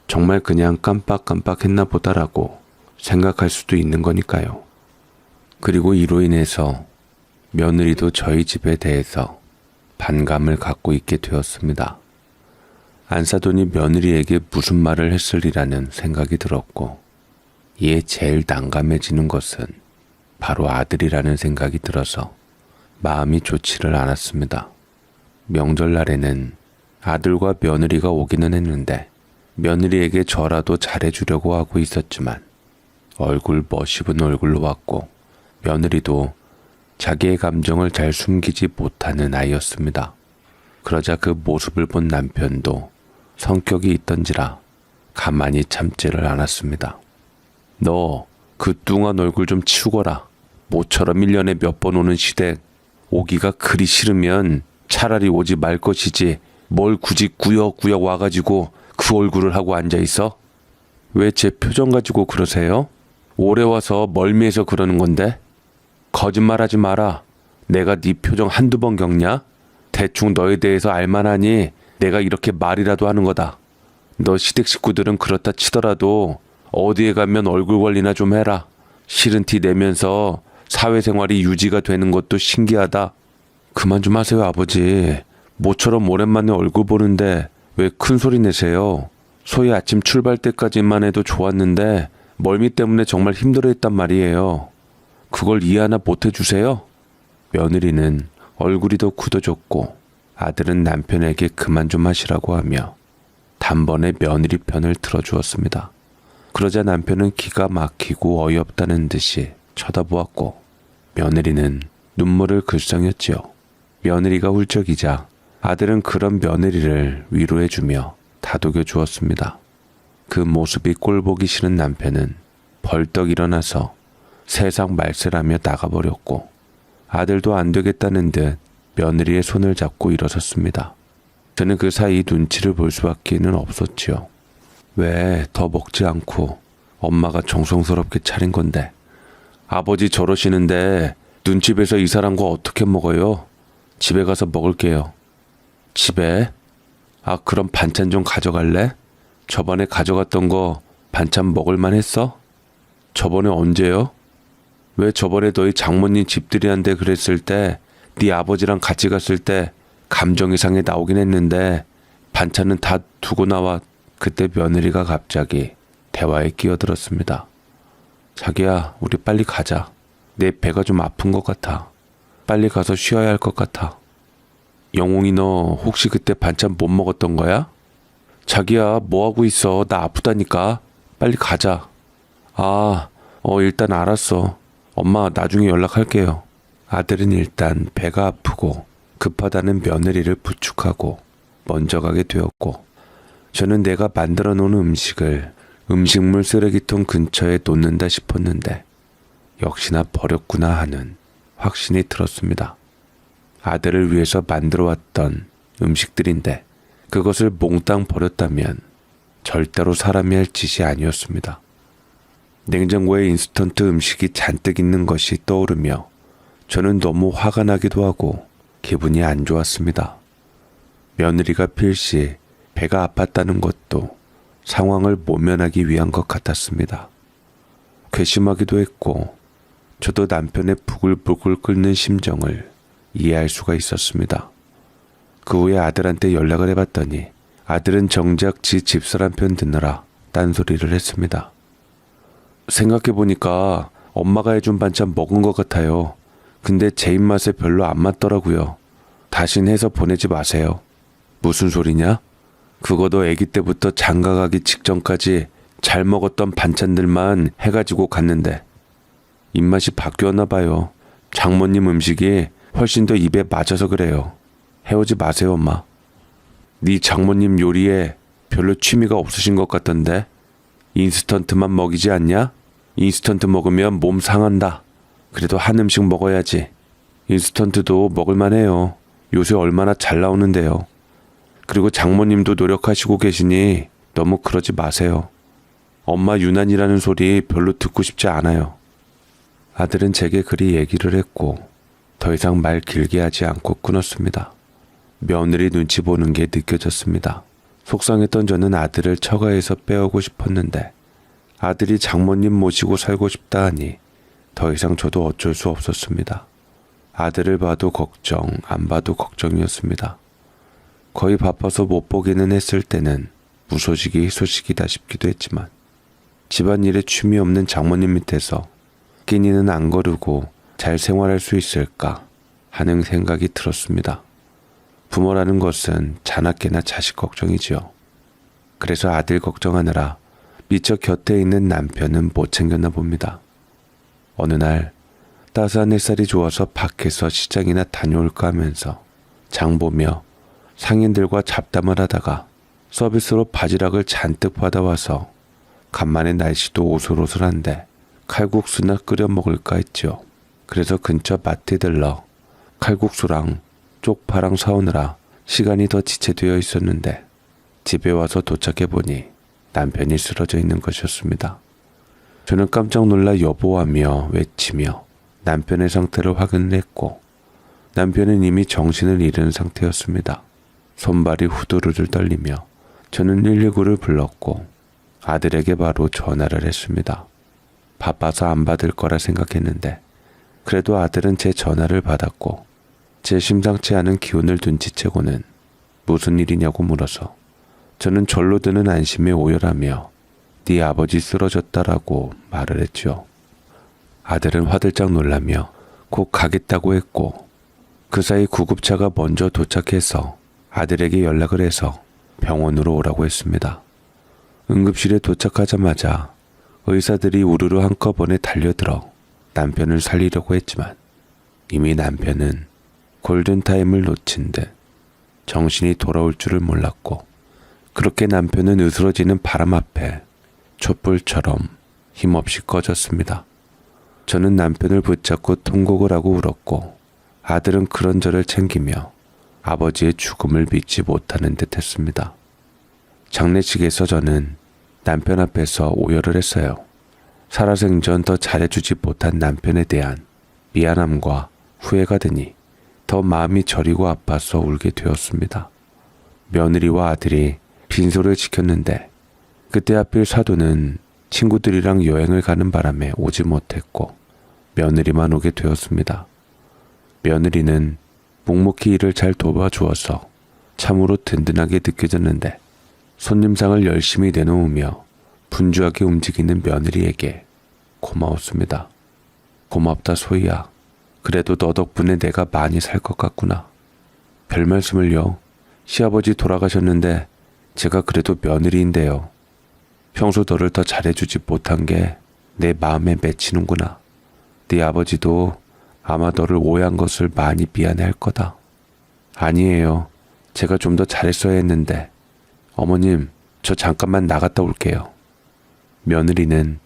정말 그냥 깜빡깜빡했나 보다라고 생각할 수도 있는 거니까요. 그리고 이로 인해서 며느리도 저희 집에 대해서 반감을 갖고 있게 되었습니다. 안사돈이 며느리에게 무슨 말을 했으리라는 생각이 들었고 이에 제일 난감해지는 것은 바로 아들이라는 생각이 들어서 마음이 좋지를 않았습니다. 명절날에는 아들과 며느리가 오기는 했는데 며느리에게 저라도 잘해주려고 하고 있었지만 얼굴 멋입은 얼굴로 왔고 며느리도 자기의 감정을 잘 숨기지 못하는 아이였습니다. 그러자 그 모습을 본 남편도 성격이 있던지라 가만히 참지를 않았습니다. 너 그 뚱한 얼굴 좀 치우거라. 모처럼 1년에 몇 번 오는 시댁 오기가 그리 싫으면 차라리 오지 말 것이지 뭘 굳이 구역구역 와가지고 그 얼굴을 하고 앉아있어? 왜 제 표정 가지고 그러세요? 오래 와서 멀미해서 그러는 건데? 거짓말하지 마라. 내가 네 표정 한두 번 겪냐? 대충 너에 대해서 알만하니 내가 이렇게 말이라도 하는 거다. 너 시댁 식구들은 그렇다 치더라도 어디에 가면 얼굴 관리나 좀 해라. 싫은 티 내면서 사회생활이 유지가 되는 것도 신기하다. 그만 좀 하세요, 아버지. 모처럼 오랜만에 얼굴 보는데 왜 큰 소리 내세요? 소희 아침 출발 때까지만 해도 좋았는데 멀미 때문에 정말 힘들어했단 말이에요. 그걸 이해 하나 못 해주세요? 며느리는 얼굴이 더 굳어졌고 아들은 남편에게 그만 좀 하시라고 하며 단번에 며느리 편을 들어주었습니다. 그러자 남편은 기가 막히고 어이없다는 듯이 쳐다보았고 며느리는 눈물을 글썽였지요. 며느리가 울적이자 아들은 그런 며느리를 위로해주며 다독여 주었습니다. 그 모습이 꼴보기 싫은 남편은 벌떡 일어나서 세상 말세라며 나가버렸고 아들도 안 되겠다는 듯 며느리의 손을 잡고 일어섰습니다. 저는 그 사이 눈치를 볼 수밖에는 없었지요. 왜 더 먹지 않고 엄마가 정성스럽게 차린 건데 아버지 저러시는데 눈집에서 이 사람과 어떻게 먹어요? 집에 가서 먹을게요. 집에? 아, 그럼 반찬 좀 가져갈래? 저번에 가져갔던 거 반찬 먹을만 했어? 저번에 언제요? 왜 저번에 너희 장모님 집들이한테 그랬을 때 네 아버지랑 같이 갔을 때 감정이 상해 나오긴 했는데 반찬은 다 두고 나와. 그때 며느리가 갑자기 대화에 끼어들었습니다. 자기야, 우리 빨리 가자. 내 배가 좀 아픈 것 같아. 빨리 가서 쉬어야 할 것 같아. 영웅이 너 혹시 그때 반찬 못 먹었던 거야? 자기야, 뭐하고 있어? 나 아프다니까. 빨리 가자. 일단 알았어. 엄마 나중에 연락할게요. 아들은 일단 배가 아프고 급하다는 며느리를 부축하고 먼저 가게 되었고 저는 내가 만들어 놓은 음식을 음식물 쓰레기통 근처에 놓는다 싶었는데 역시나 버렸구나 하는 확신이 들었습니다. 아들을 위해서 만들어 왔던 음식들인데 그것을 몽땅 버렸다면 절대로 사람이 할 짓이 아니었습니다. 냉장고에 인스턴트 음식이 잔뜩 있는 것이 떠오르며 저는 너무 화가 나기도 하고 기분이 안 좋았습니다. 며느리가 필시 배가 아팠다는 것도 상황을 모면하기 위한 것 같았습니다. 괘씸하기도 했고 저도 남편의 부글부글 끓는 심정을 이해할 수가 있었습니다. 그 후에 아들한테 연락을 해봤더니 아들은 정작 지 집사람 편 듣느라 딴소리를 했습니다. 생각해보니까 엄마가 해준 반찬 먹은 것 같아요. 근데 제 입맛에 별로 안 맞더라고요. 다신 해서 보내지 마세요. 무슨 소리냐? 그거도 아기 때부터 장가가기 직전까지 잘 먹었던 반찬들만 해가지고 갔는데 입맛이 바뀌었나 봐요. 장모님 음식이 훨씬 더 입에 맞아서 그래요. 해오지 마세요, 엄마. 네 장모님 요리에 별로 취미가 없으신 것 같던데 인스턴트만 먹이지 않냐? 인스턴트 먹으면 몸 상한다. 그래도 한 음식 먹어야지. 인스턴트도 먹을만해요. 요새 얼마나 잘 나오는데요. 그리고 장모님도 노력하시고 계시니 너무 그러지 마세요. 엄마 유난이라는 소리 별로 듣고 싶지 않아요. 아들은 제게 그리 얘기를 했고 더 이상 말 길게 하지 않고 끊었습니다. 며느리 눈치 보는 게 느껴졌습니다. 속상했던 저는 아들을 처가에서 빼오고 싶었는데 아들이 장모님 모시고 살고 싶다 하니 더 이상 저도 어쩔 수 없었습니다. 아들을 봐도 걱정, 안 봐도 걱정이었습니다. 거의 바빠서 못 보기는 했을 때는 무소식이 희소식이다 싶기도 했지만 집안일에 취미 없는 장모님 밑에서 끼니는 안 거르고 잘 생활할 수 있을까 하는 생각이 들었습니다. 부모라는 것은 자나깨나 자식 걱정이지요. 그래서 아들 걱정하느라 미처 곁에 있는 남편은 못 챙겼나 봅니다. 어느 날 따스한 햇살이 좋아서 밖에서 시장이나 다녀올까 하면서 장 보며 상인들과 잡담을 하다가 서비스로 바지락을 잔뜩 받아와서 간만에 날씨도 오솔오솔한데 칼국수나 끓여 먹을까 했죠. 그래서 근처 마트에 들러 칼국수랑 쪽파랑 사오느라 시간이 더 지체되어 있었는데 집에 와서 도착해보니 남편이 쓰러져 있는 것이었습니다. 저는 깜짝 놀라 여보하며 외치며 남편의 상태를 확인을 했고 남편은 이미 정신을 잃은 상태였습니다. 손발이 후두루를 떨리며 저는 119를 불렀고 아들에게 바로 전화를 했습니다. 바빠서 안 받을 거라 생각했는데 그래도 아들은 제 전화를 받았고 제 심상치 않은 기운을 눈치채고는 무슨 일이냐고 물어서 저는 절로 드는 안심에 오열하며 네 아버지 쓰러졌다라고 말을 했죠. 아들은 화들짝 놀라며 곧 가겠다고 했고 그 사이 구급차가 먼저 도착해서 아들에게 연락을 해서 병원으로 오라고 했습니다. 응급실에 도착하자마자 의사들이 우르르 한꺼번에 달려들어 남편을 살리려고 했지만 이미 남편은 골든타임을 놓친 듯 정신이 돌아올 줄을 몰랐고 그렇게 남편은 으스러지는 바람 앞에 촛불처럼 힘없이 꺼졌습니다. 저는 남편을 붙잡고 통곡을 하고 울었고 아들은 그런저를 챙기며 아버지의 죽음을 믿지 못하는 듯 했습니다. 장례식에서 저는 남편 앞에서 오열을 했어요. 살아생전 더 잘해주지 못한 남편에 대한 미안함과 후회가 드니 더 마음이 저리고 아파서 울게 되었습니다. 며느리와 아들이 빈소를 지켰는데 그때 하필 사돈은 친구들이랑 여행을 가는 바람에 오지 못했고 며느리만 오게 되었습니다. 며느리는 묵묵히 일을 잘 도와주어서 참으로 든든하게 느껴졌는데 손님상을 열심히 내놓으며 분주하게 움직이는 며느리에게 고마웠습니다. 고맙다 소희야. 그래도 너 덕분에 내가 많이 살 것 같구나. 별 말씀을요. 시아버지 돌아가셨는데 제가 그래도 며느리인데요. 평소 너를 더 잘해주지 못한 게 내 마음에 맺히는구나. 네 아버지도 아마 너를 오해한 것을 많이 미안해할 거다. 아니에요. 제가 좀 더 잘했어야 했는데. 어머님, 저 잠깐만 나갔다 올게요. 며느리는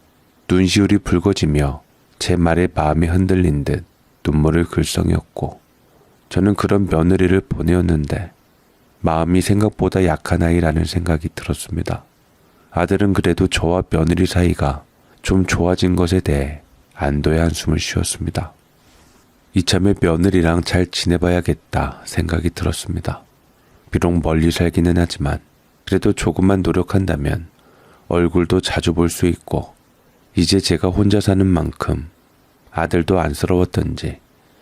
눈시울이 붉어지며 제 말에 마음이 흔들린 듯 눈물을 글썽였고 저는 그런 며느리를 보내었는데 마음이 생각보다 약한 아이라는 생각이 들었습니다. 아들은 그래도 저와 며느리 사이가 좀 좋아진 것에 대해 안도의 한숨을 쉬었습니다. 이참에 며느리랑 잘 지내봐야겠다 생각이 들었습니다. 비록 멀리 살기는 하지만 그래도 조금만 노력한다면 얼굴도 자주 볼 수 있고 이제 제가 혼자 사는 만큼 아들도 안쓰러웠던지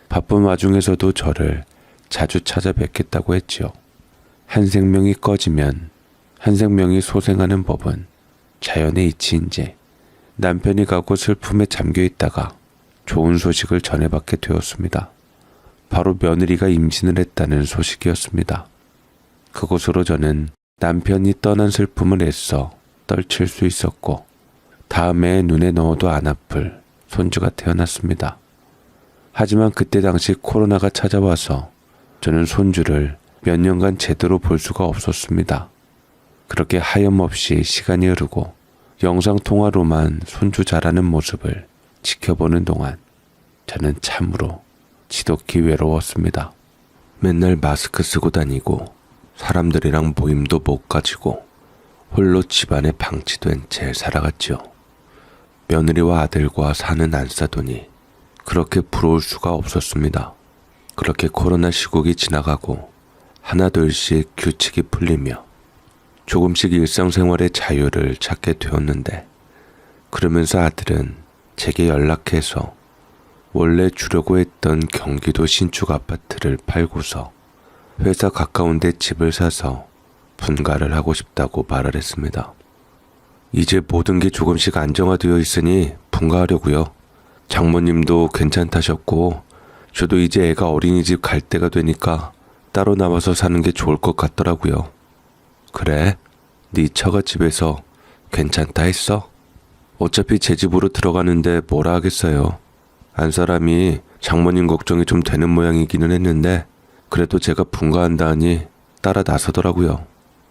바쁜 와중에서도 저를 자주 찾아뵙겠다고 했지요. 한 생명이 꺼지면 한 생명이 소생하는 법은 자연의 이치인지 남편이 가고 슬픔에 잠겨 있다가 좋은 소식을 전해받게 되었습니다. 바로 며느리가 임신을 했다는 소식이었습니다. 그곳으로 저는 남편이 떠난 슬픔을 애써 떨칠 수 있었고 다음에 눈에 넣어도 안 아플 손주가 태어났습니다. 하지만 그때 당시 코로나가 찾아와서 저는 손주를 몇 년간 제대로 볼 수가 없었습니다. 그렇게 하염없이 시간이 흐르고 영상통화로만 손주 자라는 모습을 지켜보는 동안 저는 참으로 지독히 외로웠습니다. 맨날 마스크 쓰고 다니고 사람들이랑 모임도 못 가지고 홀로 집안에 방치된 채 살아갔지요. 며느리와 아들과 사는 안싸돈이 그렇게 부러울 수가 없었습니다. 그렇게 코로나 시국이 지나가고 하나둘씩 규칙이 풀리며 조금씩 일상생활의 자유를 찾게 되었는데 그러면서 아들은 제게 연락해서 원래 주려고 했던 경기도 신축 아파트를 팔고서 회사 가까운 데 집을 사서 분가를 하고 싶다고 말을 했습니다. 이제 모든 게 조금씩 안정화되어 있으니 분가하려고요. 장모님도 괜찮다셨고 저도 이제 애가 어린이집 갈 때가 되니까 따로 나와서 사는 게 좋을 것 같더라고요. 그래? 네 처갓집에서 괜찮다 했어? 어차피 제 집으로 들어가는데 뭐라 하겠어요. 안 사람이 장모님 걱정이 좀 되는 모양이기는 했는데 그래도 제가 분가한다 하니 따라 나서더라고요.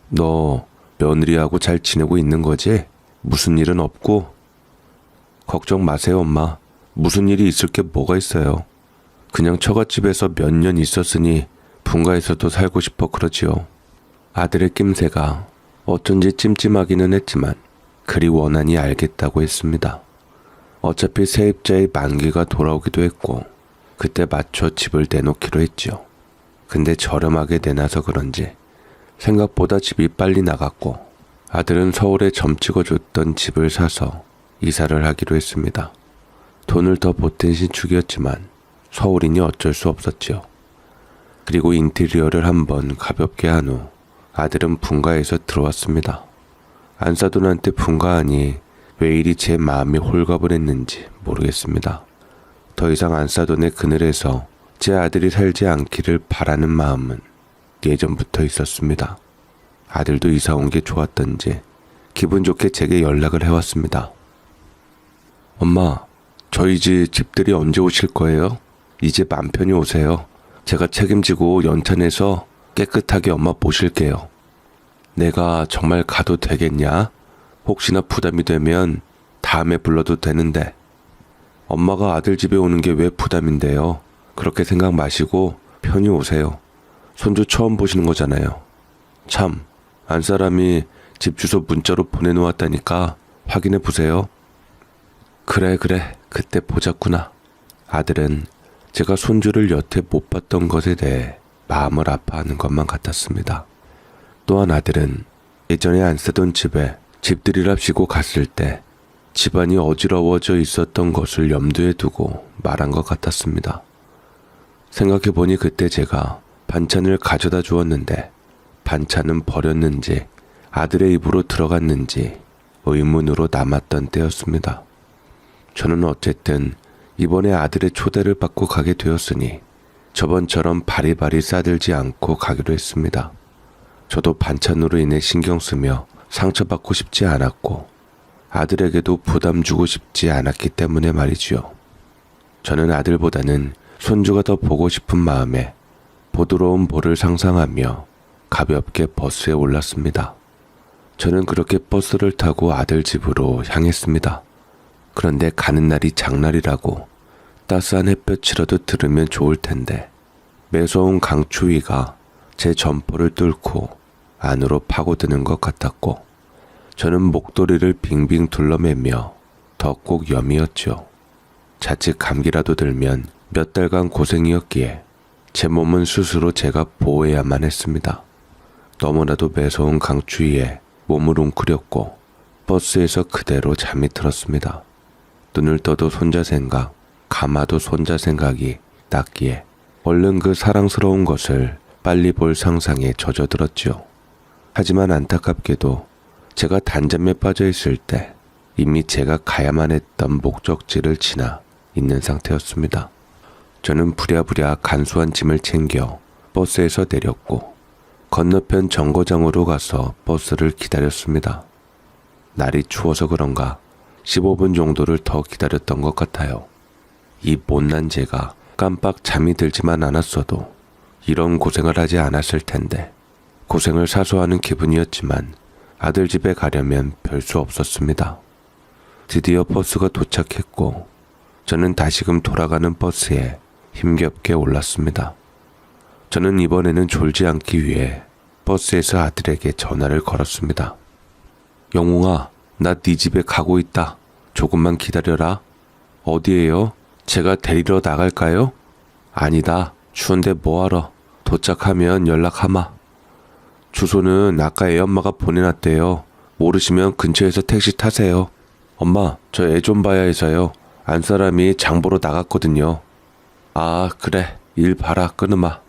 너 며느리하고 잘 지내고 있는 거지? 무슨 일은 없고? 걱정 마세요, 엄마. 무슨 일이 있을 게 뭐가 있어요. 그냥 처갓집에서 몇 년 있었으니 분가에서도 살고 싶어 그러지요. 아들의 낌새가 어쩐지 찜찜하기는 했지만 그리 원하니 알겠다고 했습니다. 어차피 세입자의 만기가 돌아오기도 했고 그때 맞춰 집을 내놓기로 했죠. 근데 저렴하게 내놔서 그런지 생각보다 집이 빨리 나갔고 아들은 서울에 점 찍어줬던 집을 사서 이사를 하기로 했습니다. 돈을 더 보탠 신축이었지만 서울이니 어쩔 수 없었지요. 그리고 인테리어를 한번 가볍게 한 후 아들은 분가에서 들어왔습니다. 안사돈한테 분가하니 왜 이리 제 마음이 홀가분 했는지 모르겠습니다. 더 이상 안사돈의 그늘에서 제 아들이 살지 않기를 바라는 마음은 예전부터 있었습니다. 아들도 이사 온 게 좋았던지 기분 좋게 제게 연락을 해왔습니다. 엄마, 저희 집들이 언제 오실 거예요? 이제 맘 편히 오세요. 제가 책임지고 연탄해서 깨끗하게 엄마 모실게요. 내가 정말 가도 되겠냐? 혹시나 부담이 되면 다음에 불러도 되는데. 엄마가 아들 집에 오는 게 왜 부담인데요? 그렇게 생각 마시고 편히 오세요. 손주 처음 보시는 거잖아요. 참, 안사람이 집 주소 문자로 보내놓았다니까 확인해 보세요. 그래, 그때 보자꾸나. 아들은 제가 손주를 여태 못 봤던 것에 대해 마음을 아파하는 것만 같았습니다. 또한 아들은 예전에 안 쓰던 집에 집들이랍시고 갔을 때 집안이 어지러워져 있었던 것을 염두에 두고 말한 것 같았습니다. 생각해보니 그때 제가 반찬을 가져다 주었는데 반찬은 버렸는지 아들의 입으로 들어갔는지 의문으로 남았던 때였습니다. 저는 어쨌든 이번에 아들의 초대를 받고 가게 되었으니 저번처럼 바리바리 싸들지 않고 가기로 했습니다. 저도 반찬으로 인해 신경 쓰며 상처받고 싶지 않았고 아들에게도 부담 주고 싶지 않았기 때문에 말이지요. 저는 아들보다는 손주가 더 보고 싶은 마음에 보드러운 볼을 상상하며 가볍게 버스에 올랐습니다. 저는 그렇게 버스를 타고 아들 집으로 향했습니다. 그런데 가는 날이 장날이라고 따스한 햇볕이라도 들으면 좋을 텐데 매서운 강추위가 제 점퍼를 뚫고 안으로 파고드는 것 같았고 저는 목도리를 빙빙 둘러매며 덕곡 염이었죠. 자칫 감기라도 들면 몇 달간 고생이었기에 제 몸은 스스로 제가 보호해야만 했습니다. 너무나도 매서운 강추위에 몸을 웅크렸고 버스에서 그대로 잠이 들었습니다. 눈을 떠도 손자 생각, 감아도 손자 생각이 났기에 얼른 그 사랑스러운 것을 빨리 볼 상상에 젖어들었지요. 하지만 안타깝게도 제가 단잠에 빠져 있을 때 이미 제가 가야만 했던 목적지를 지나 있는 상태였습니다. 저는 부랴부랴 간소한 짐을 챙겨 버스에서 내렸고 건너편 정거장으로 가서 버스를 기다렸습니다. 날이 추워서 그런가 15분 정도를 더 기다렸던 것 같아요. 이 못난 제가 깜빡 잠이 들지만 않았어도 이런 고생을 하지 않았을 텐데 고생을 사소하는 기분이었지만 아들 집에 가려면 별 수 없었습니다. 드디어 버스가 도착했고 저는 다시금 돌아가는 버스에 힘겹게 올랐습니다. 저는 이번에는 졸지 않기 위해 버스에서 아들에게 전화를 걸었습니다. 영웅아, 나 네 집에 가고 있다. 조금만 기다려라. 어디에요? 제가 데리러 나갈까요? 아니다. 추운데 뭐하러. 도착하면 연락하마. 주소는 아까 애엄마가 보내놨대요. 모르시면 근처에서 택시 타세요. 엄마, 저 애 좀 봐야 해서요. 안사람이 장 보러 나갔거든요. 아, 그래. 일 봐라, 끊으마.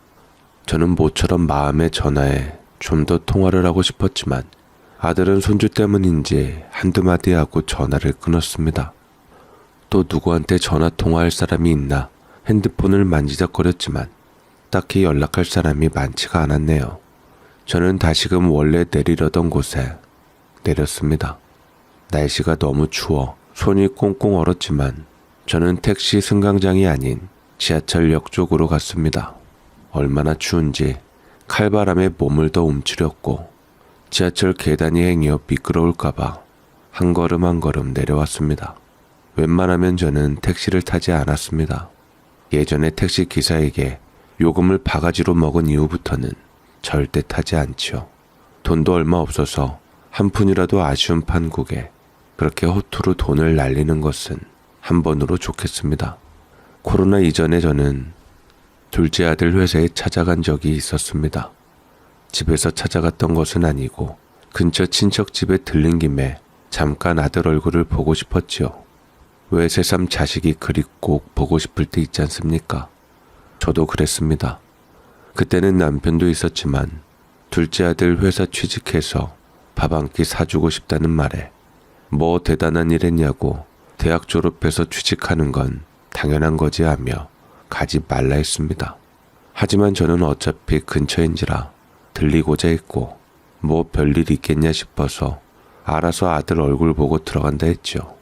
저는 모처럼 마음의 전화에 좀 더 통화를 하고 싶었지만 아들은 손주 때문인지 한두 마디 하고 전화를 끊었습니다. 또 누구한테 전화 통화할 사람이 있나 핸드폰을 만지작거렸지만 딱히 연락할 사람이 많지가 않았네요. 저는 다시금 원래 내리려던 곳에 내렸습니다. 날씨가 너무 추워 손이 꽁꽁 얼었지만 저는 택시 승강장이 아닌 지하철역 쪽으로 갔습니다. 얼마나 추운지 칼바람에 몸을 더 움츠렸고 지하철 계단이 행여 미끄러울까봐 한 걸음 한 걸음 내려왔습니다. 웬만하면 저는 택시를 타지 않았습니다. 예전에 택시 기사에게 요금을 바가지로 먹은 이후부터는 절대 타지 않지요. 돈도 얼마 없어서 한 푼이라도 아쉬운 판국에 그렇게 허투루 돈을 날리는 것은 한 번으로 좋겠습니다. 코로나 이전에 저는 둘째 아들 회사에 찾아간 적이 있었습니다. 집에서 찾아갔던 것은 아니고 근처 친척 집에 들린 김에 잠깐 아들 얼굴을 보고 싶었지요. 왜 새삼 자식이 그리 꼭 보고 싶을 때 있지 않습니까? 저도 그랬습니다. 그때는 남편도 있었지만 둘째 아들 회사 취직해서 밥 한 끼 사주고 싶다는 말에 뭐 대단한 일 했냐고 대학 졸업해서 취직하는 건 당연한 거지 하며 가지 말라 했습니다. 하지만 저는 어차피 근처인지라 들리고자 했고 뭐 별일 있겠냐 싶어서 알아서 아들 얼굴 보고 들어간다 했죠.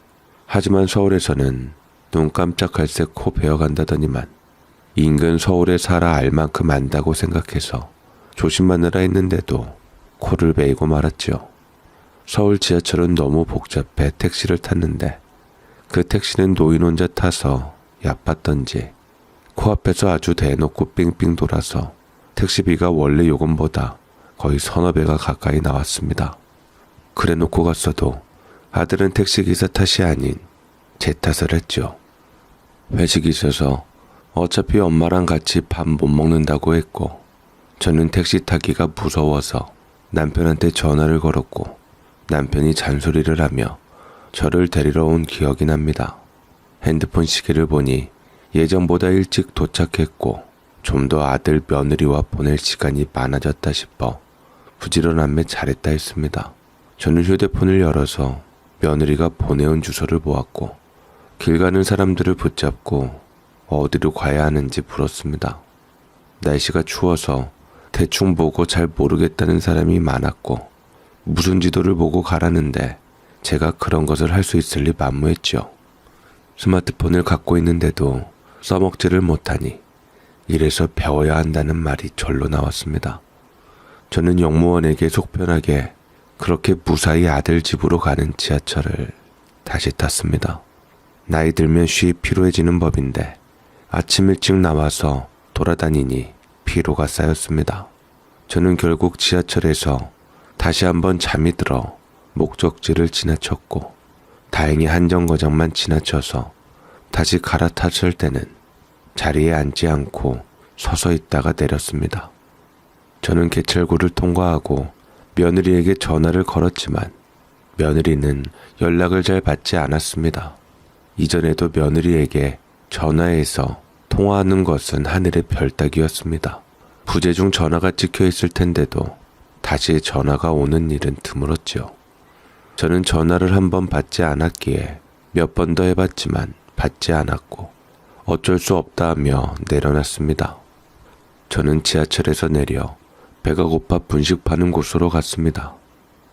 하지만 서울에서는 눈 깜짝할 새 코 베어간다더니만 인근 서울에 살아 알 만큼 안다고 생각해서 조심하느라 했는데도 코를 베이고 말았죠. 서울 지하철은 너무 복잡해 택시를 탔는데 그 택시는 노인 혼자 타서 얕봤던지 코앞에서 아주 대놓고 삥삥 돌아서 택시비가 원래 요금보다 거의 서너 배가 가까이 나왔습니다. 그래 놓고 갔어도 아들은 택시기사 탓이 아닌 제 탓을 했죠. 회식이 있어서 어차피 엄마랑 같이 밥 못 먹는다고 했고 저는 택시 타기가 무서워서 남편한테 전화를 걸었고 남편이 잔소리를 하며 저를 데리러 온 기억이 납니다. 핸드폰 시계를 보니 예전보다 일찍 도착했고 좀 더 아들 며느리와 보낼 시간이 많아졌다 싶어 부지런함에 잘했다 했습니다. 저는 휴대폰을 열어서 며느리가 보내온 주소를 보았고 길 가는 사람들을 붙잡고 어디로 가야 하는지 물었습니다. 날씨가 추워서 대충 보고 잘 모르겠다는 사람이 많았고 무슨 지도를 보고 가라는데 제가 그런 것을 할 수 있을 리 만무했죠. 스마트폰을 갖고 있는데도 써먹지를 못하니 이래서 배워야 한다는 말이 절로 나왔습니다. 저는 영무원에게 속편하게 그렇게 무사히 아들 집으로 가는 지하철을 다시 탔습니다. 나이 들면 쉬이 피로해지는 법인데 아침 일찍 나와서 돌아다니니 피로가 쌓였습니다. 저는 결국 지하철에서 다시 한번 잠이 들어 목적지를 지나쳤고 다행히 한 정거장만 지나쳐서 다시 갈아탔을 때는 자리에 앉지 않고 서서 있다가 내렸습니다. 저는 개찰구를 통과하고 며느리에게 전화를 걸었지만 며느리는 연락을 잘 받지 않았습니다. 이전에도 며느리에게 전화해서 통화하는 것은 하늘의 별 따기였습니다. 부재중 전화가 찍혀 있을 텐데도 다시 전화가 오는 일은 드물었죠. 저는 전화를 한 번 받지 않았기에 몇 번 더 해봤지만 받지 않았고 어쩔 수 없다 하며 내려놨습니다. 저는 지하철에서 내려 배가 고파 분식 파는 곳으로 갔습니다.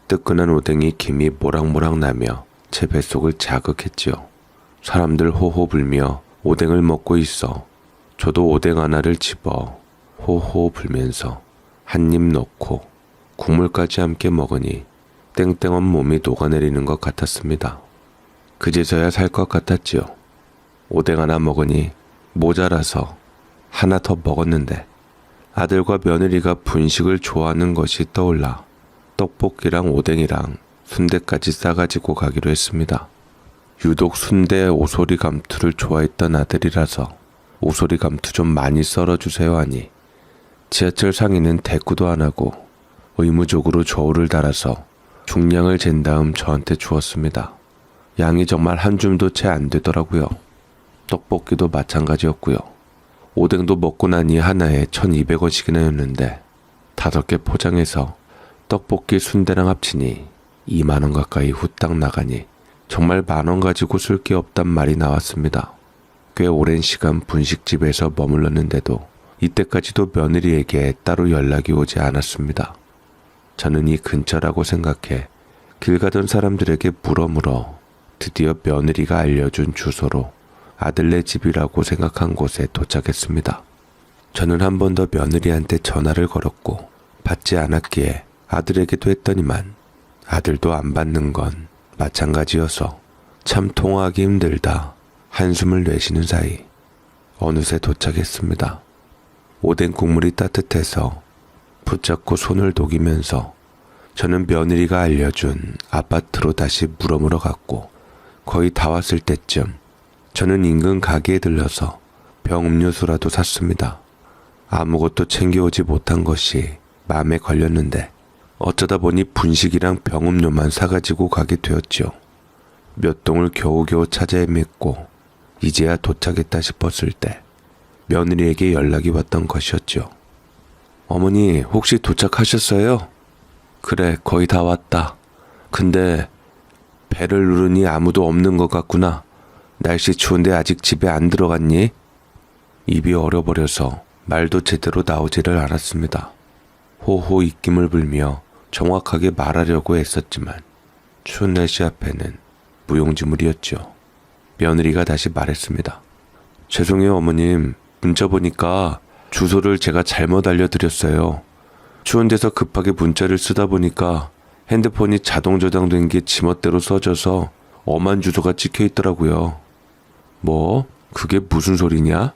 뜨끈한 오뎅이 김이 모락모락 나며 제 뱃속을 자극했지요. 사람들 호호 불며 오뎅을 먹고 있어 저도 오뎅 하나를 집어 호호 불면서 한 입 넣고 국물까지 함께 먹으니 땡땡한 몸이 녹아내리는 것 같았습니다. 그제서야 살 것 같았지요. 오뎅 하나 먹으니 모자라서 하나 더 먹었는데 아들과 며느리가 분식을 좋아하는 것이 떠올라 떡볶이랑 오뎅이랑 순대까지 싸가지고 가기로 했습니다. 유독 순대 오소리 감투를 좋아했던 아들이라서 오소리 감투 좀 많이 썰어주세요 하니 지하철 상인은 대꾸도 안 하고 의무적으로 저울을 달아서 중량을 잰 다음 저한테 주었습니다. 양이 정말 한 줌도 채 안 되더라고요. 떡볶이도 마찬가지였고요. 오뎅도 먹고 나니 하나에 1,200원씩이나였는데 5개 포장해서 떡볶이 순대랑 합치니 2만 원 가까이 후딱 나가니 정말 10,000원 가지고 쓸 게 없단 말이 나왔습니다. 꽤 오랜 시간 분식집에서 머물렀는데도 이때까지도 며느리에게 따로 연락이 오지 않았습니다. 저는 이 근처라고 생각해 길 가던 사람들에게 물어 드디어 며느리가 알려준 주소로 아들네 집이라고 생각한 곳에 도착했습니다. 저는 한 번 더 며느리한테 전화를 걸었고 받지 않았기에 아들에게도 했더니만 아들도 안 받는 건 마찬가지여서 참 통화하기 힘들다 한숨을 내쉬는 사이 어느새 도착했습니다. 오뎅 국물이 따뜻해서 붙잡고 손을 녹이면서 저는 며느리가 알려준 아파트로 다시 물어물어 갔고 거의 다 왔을 때쯤 저는 인근 가게에 들러서 병 음료수라도 샀습니다. 아무것도 챙겨오지 못한 것이 마음에 걸렸는데 어쩌다 보니 분식이랑 병 음료만 사가지고 가게 되었죠. 몇 동을 겨우겨우 찾아 헤맸고 이제야 도착했다 싶었을 때 며느리에게 연락이 왔던 것이었죠. 어머니 혹시 도착하셨어요? 그래 거의 다 왔다. 근데 배를 누르니 아무도 없는 것 같구나. 날씨 추운데 아직 집에 안 들어갔니? 입이 얼어버려서 말도 제대로 나오지를 않았습니다. 호호 입김을 불며 정확하게 말하려고 애썼지만 추운 날씨 앞에는 무용지물이었죠. 며느리가 다시 말했습니다. 죄송해요 어머님. 문자 보니까 주소를 제가 잘못 알려드렸어요. 추운 데서 급하게 문자를 쓰다 보니까 핸드폰이 자동 저장된 게 지멋대로 써져서 엄한 주소가 찍혀 있더라고요. 뭐? 그게 무슨 소리냐?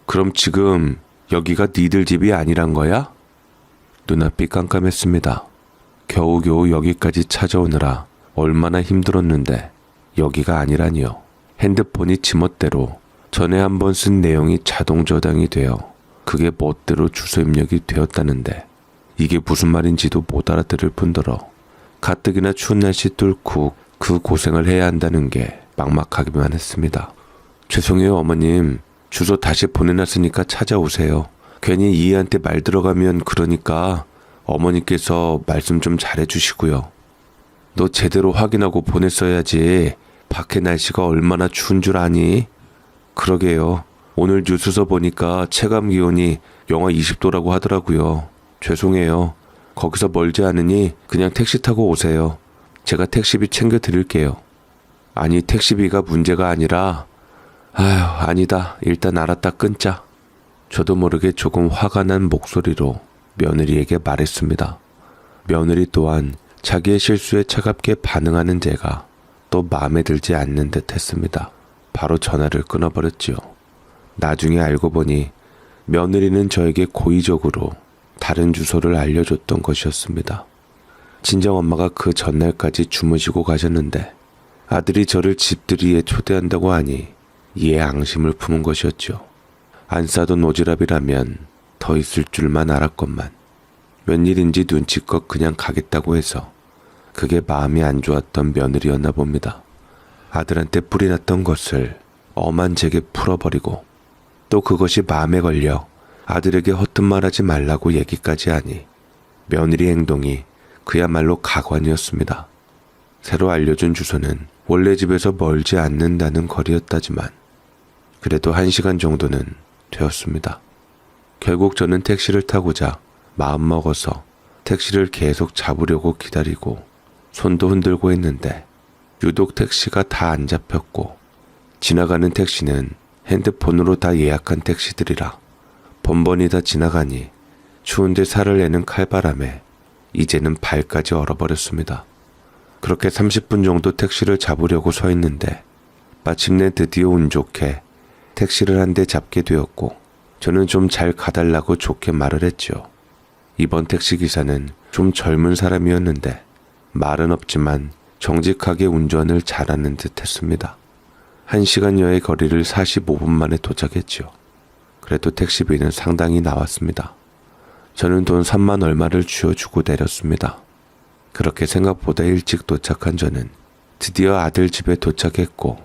그럼 지금 여기가 니들 집이 아니란 거야? 눈앞이 깜깜했습니다. 겨우겨우 여기까지 찾아오느라 얼마나 힘들었는데 여기가 아니라니요. 핸드폰이 지멋대로 전에 한번 쓴 내용이 자동 저장이 되어 그게 멋대로 주소 입력이 되었다는데 이게 무슨 말인지도 못 알아들을 뿐더러 가뜩이나 추운 날씨 뚫고 그 고생을 해야 한다는 게 막막하기만 했습니다. 죄송해요 어머님. 주소 다시 보내놨으니까 찾아오세요. 괜히 이해한테 말 들어가면 그러니까 어머니께서 말씀 좀 잘해주시고요. 너 제대로 확인하고 보냈어야지. 밖에 날씨가 얼마나 추운 줄 아니? 그러게요. 오늘 뉴스서 보니까 체감 기온이 영하 20도라고 하더라고요. 죄송해요. 거기서 멀지 않으니 그냥 택시 타고 오세요. 제가 택시비 챙겨 드릴게요. 아니 택시비가 문제가 아니라 아휴 아니다. 일단 알았다 끊자. 저도 모르게 조금 화가 난 목소리로 며느리에게 말했습니다. 며느리 또한 자기의 실수에 차갑게 반응하는 제가 또 마음에 들지 않는 듯 했습니다. 바로 전화를 끊어버렸지요. 나중에 알고 보니 며느리는 저에게 고의적으로 다른 주소를 알려줬던 것이었습니다. 친정엄마가 그 전날까지 주무시고 가셨는데 아들이 저를 집들이에 초대한다고 하니 이에 앙심을 품은 것이었죠. 안 싸던 오지랖이라면 더 있을 줄만 알았건만 웬일인지 눈치껏 그냥 가겠다고 해서 그게 마음이 안 좋았던 며느리였나 봅니다. 아들한테 뿔이 났던 것을 엄한 제게 풀어버리고 또 그것이 마음에 걸려 아들에게 허튼 말하지 말라고 얘기까지 하니 며느리 행동이 그야말로 가관이었습니다. 새로 알려준 주소는 원래 집에서 멀지 않는다는 거리였다지만 그래도 1시간 정도는 되었습니다. 결국 저는 택시를 타고자 마음먹어서 택시를 계속 잡으려고 기다리고 손도 흔들고 했는데 유독 택시가 다 안 잡혔고 지나가는 택시는 핸드폰으로 다 예약한 택시들이라 번번이 다 지나가니 추운데 살을 내는 칼바람에 이제는 발까지 얼어버렸습니다. 그렇게 30분 정도 택시를 잡으려고 서 있는데 마침내 드디어 운 좋게 택시를 한 대 잡게 되었고 저는 좀 잘 가달라고 좋게 말을 했죠. 이번 택시기사는 좀 젊은 사람이었는데 말은 없지만 정직하게 운전을 잘하는 듯 했습니다. 1시간여의 거리를 45분 만에 도착했죠. 그래도 택시비는 상당히 나왔습니다. 저는 돈 3만 얼마를 쥐어주고 내렸습니다. 그렇게 생각보다 일찍 도착한 저는 드디어 아들 집에 도착했고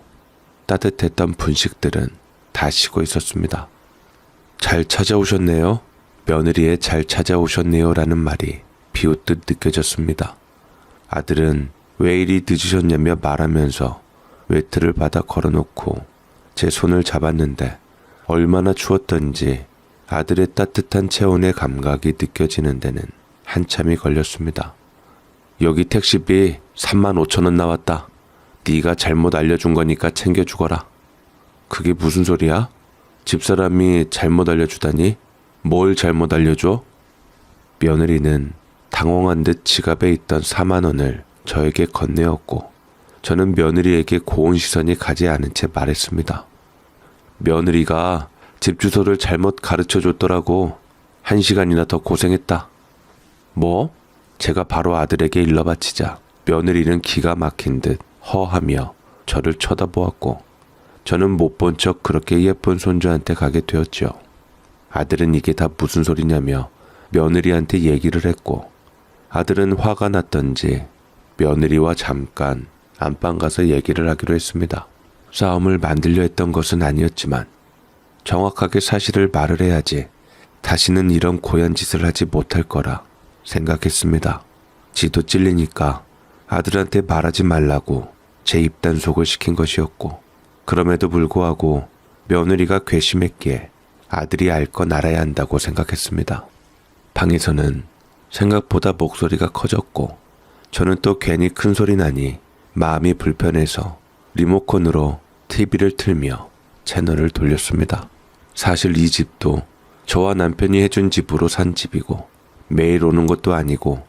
따뜻했던 분식들은 다 식고 있었습니다. 잘 찾아오셨네요. 며느리의 잘 찾아오셨네요 라는 말이 비웃듯 느껴졌습니다. 아들은 왜 이리 늦으셨냐며 말하면서 외투를 받아 걸어놓고 제 손을 잡았는데 얼마나 추웠던지 아들의 따뜻한 체온의 감각이 느껴지는 데는 한참이 걸렸습니다. 여기 택시비 35,000원 나왔다. 네가 잘못 알려준 거니까 챙겨주거라. 그게 무슨 소리야? 집사람이 잘못 알려주다니? 뭘 잘못 알려줘? 며느리는 당황한 듯 지갑에 있던 4만 원을 저에게 건네었고 저는 며느리에게 고운 시선이 가지 않은 채 말했습니다. 며느리가 집 주소를 잘못 가르쳐 줬더라고. 1시간이나 더 고생했다. 뭐? 제가 바로 아들에게 일러바치자 며느리는 기가 막힌 듯 허하며 저를 쳐다보았고 저는 못 본 척 그렇게 예쁜 손주한테 가게 되었죠. 아들은 이게 다 무슨 소리냐며 며느리한테 얘기를 했고 아들은 화가 났던지 며느리와 잠깐 안방 가서 얘기를 하기로 했습니다. 싸움을 만들려 했던 것은 아니었지만 정확하게 사실을 말을 해야지 다시는 이런 고얀 짓을 하지 못할 거라 생각했습니다. 지도 찔리니까 아들한테 말하지 말라고 제 입단속을 시킨 것이었고 그럼에도 불구하고 며느리가 괘씸했기에 아들이 알 건 알아야 한다고 생각했습니다. 방에서는 생각보다 목소리가 커졌고 저는 또 괜히 큰 소리 나니 마음이 불편해서 리모컨으로 TV를 틀며 채널을 돌렸습니다. 사실 이 집도 저와 남편이 해준 집으로 산 집이고 매일 오는 것도 아니고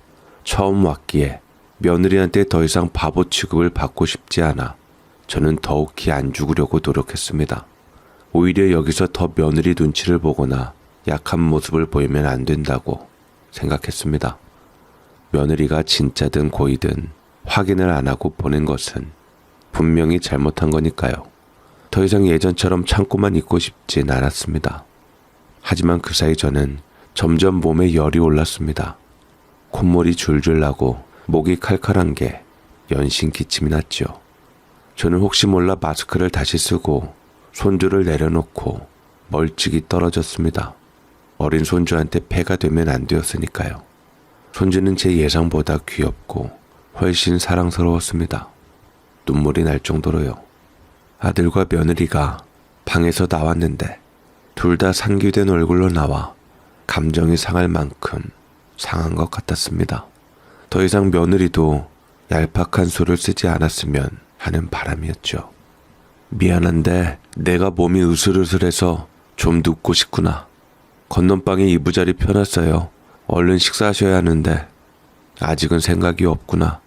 처음 왔기에 며느리한테 더 이상 바보 취급을 받고 싶지 않아 저는 더욱이 안 죽으려고 노력했습니다. 오히려 여기서 더 며느리 눈치를 보거나 약한 모습을 보이면 안 된다고 생각했습니다. 며느리가 진짜든 고의든 확인을 안 하고 보낸 것은 분명히 잘못한 거니까요. 더 이상 예전처럼 참고만 있고 싶진 않았습니다. 하지만 그 사이 저는 점점 몸에 열이 올랐습니다. 콧물이 줄줄 나고 목이 칼칼한 게 연신 기침이 났죠. 저는 혹시 몰라 마스크를 다시 쓰고 손주를 내려놓고 멀찍이 떨어졌습니다. 어린 손주한테 폐가 되면 안 되었으니까요. 손주는 제 예상보다 귀엽고 훨씬 사랑스러웠습니다. 눈물이 날 정도로요. 아들과 며느리가 방에서 나왔는데 둘 다 상기된 얼굴로 나와 감정이 상할 만큼 상한 것 같았습니다. 더 이상 며느리도 얄팍한 수를 쓰지 않았으면 하는 바람이었죠. 미안한데 내가 몸이 으슬으슬해서 좀 눕고 싶구나. 건넌방에 이부자리 펴놨어요. 얼른 식사하셔야 하는데 아직은 생각이 없구나.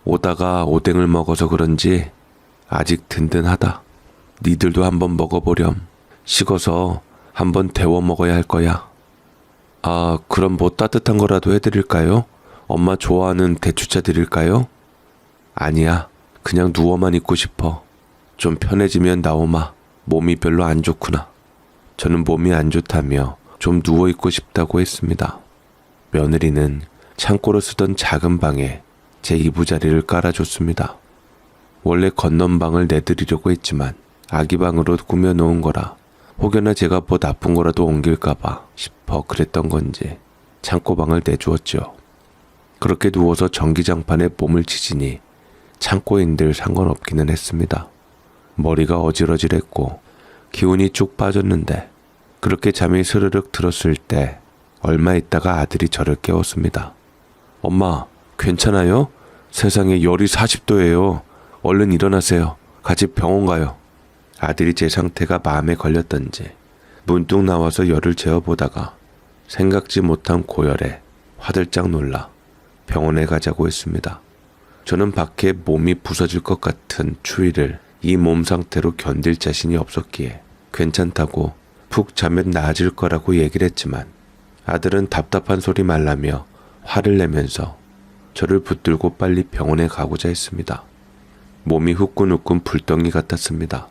오다가 오뎅을 먹어서 그런지 아직 든든하다. 니들도 한번 먹어보렴. 식어서 한번 데워 먹어야 할 거야. 아, 그럼 뭐 따뜻한 거라도 해드릴까요? 엄마 좋아하는 대추차 드릴까요? 아니야, 그냥 누워만 있고 싶어. 좀 편해지면 나오마. 몸이 별로 안 좋구나. 저는 몸이 안 좋다며 좀 누워있고 싶다고 했습니다. 며느리는 창고로 쓰던 작은 방에 제 이부자리를 깔아줬습니다. 원래 건넌방을 내드리려고 했지만 아기방으로 꾸며놓은 거라 혹여나 제가 뭐 나쁜 거라도 옮길까봐 싶어 그랬던 건지 창고방을 내주었죠. 그렇게 누워서 전기장판에 몸을 치지니 창고인들 상관없기는 했습니다. 머리가 어질어질했고 기운이 쭉 빠졌는데 그렇게 잠이 스르륵 들었을 때 얼마 있다가 아들이 저를 깨웠습니다. 엄마, 괜찮아요? 세상에 열이 40도예요. 얼른 일어나세요. 같이 병원 가요. 아들이 제 상태가 마음에 걸렸던지 문득 나와서 열을 재어보다가 생각지 못한 고열에 화들짝 놀라 병원에 가자고 했습니다. 저는 밖에 몸이 부서질 것 같은 추위를 이 몸 상태로 견딜 자신이 없었기에 괜찮다고 푹 자면 나아질 거라고 얘기를 했지만 아들은 답답한 소리 말라며 화를 내면서 저를 붙들고 빨리 병원에 가고자 했습니다. 몸이 후끈후끈 불덩이 같았습니다.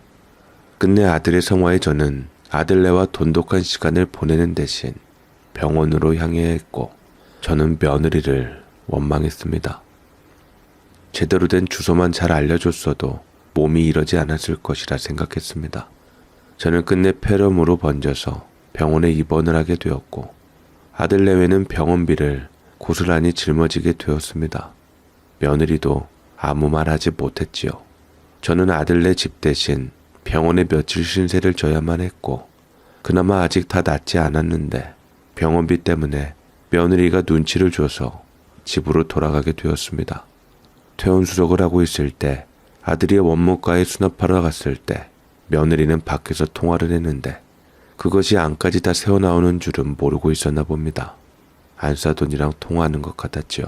끝내 아들의 성화에 저는 아들네와 돈독한 시간을 보내는 대신 병원으로 향해야 했고 저는 며느리를 원망했습니다. 제대로 된 주소만 잘 알려줬어도 몸이 이러지 않았을 것이라 생각했습니다. 저는 끝내 폐렴으로 번져서 병원에 입원을 하게 되었고 아들 내외는 병원비를 고스란히 짊어지게 되었습니다. 며느리도 아무 말 하지 못했지요. 저는 아들네 집 대신 병원에 며칠 신세를 져야만 했고 그나마 아직 다 낫지 않았는데 병원비 때문에 며느리가 눈치를 줘서 집으로 돌아가게 되었습니다. 퇴원 수속을 하고 있을 때 아들이 원무과에 수납하러 갔을 때 며느리는 밖에서 통화를 했는데 그것이 안까지 다 새어나오는 줄은 모르고 있었나 봅니다. 안사돈이랑 통화하는 것 같았지요.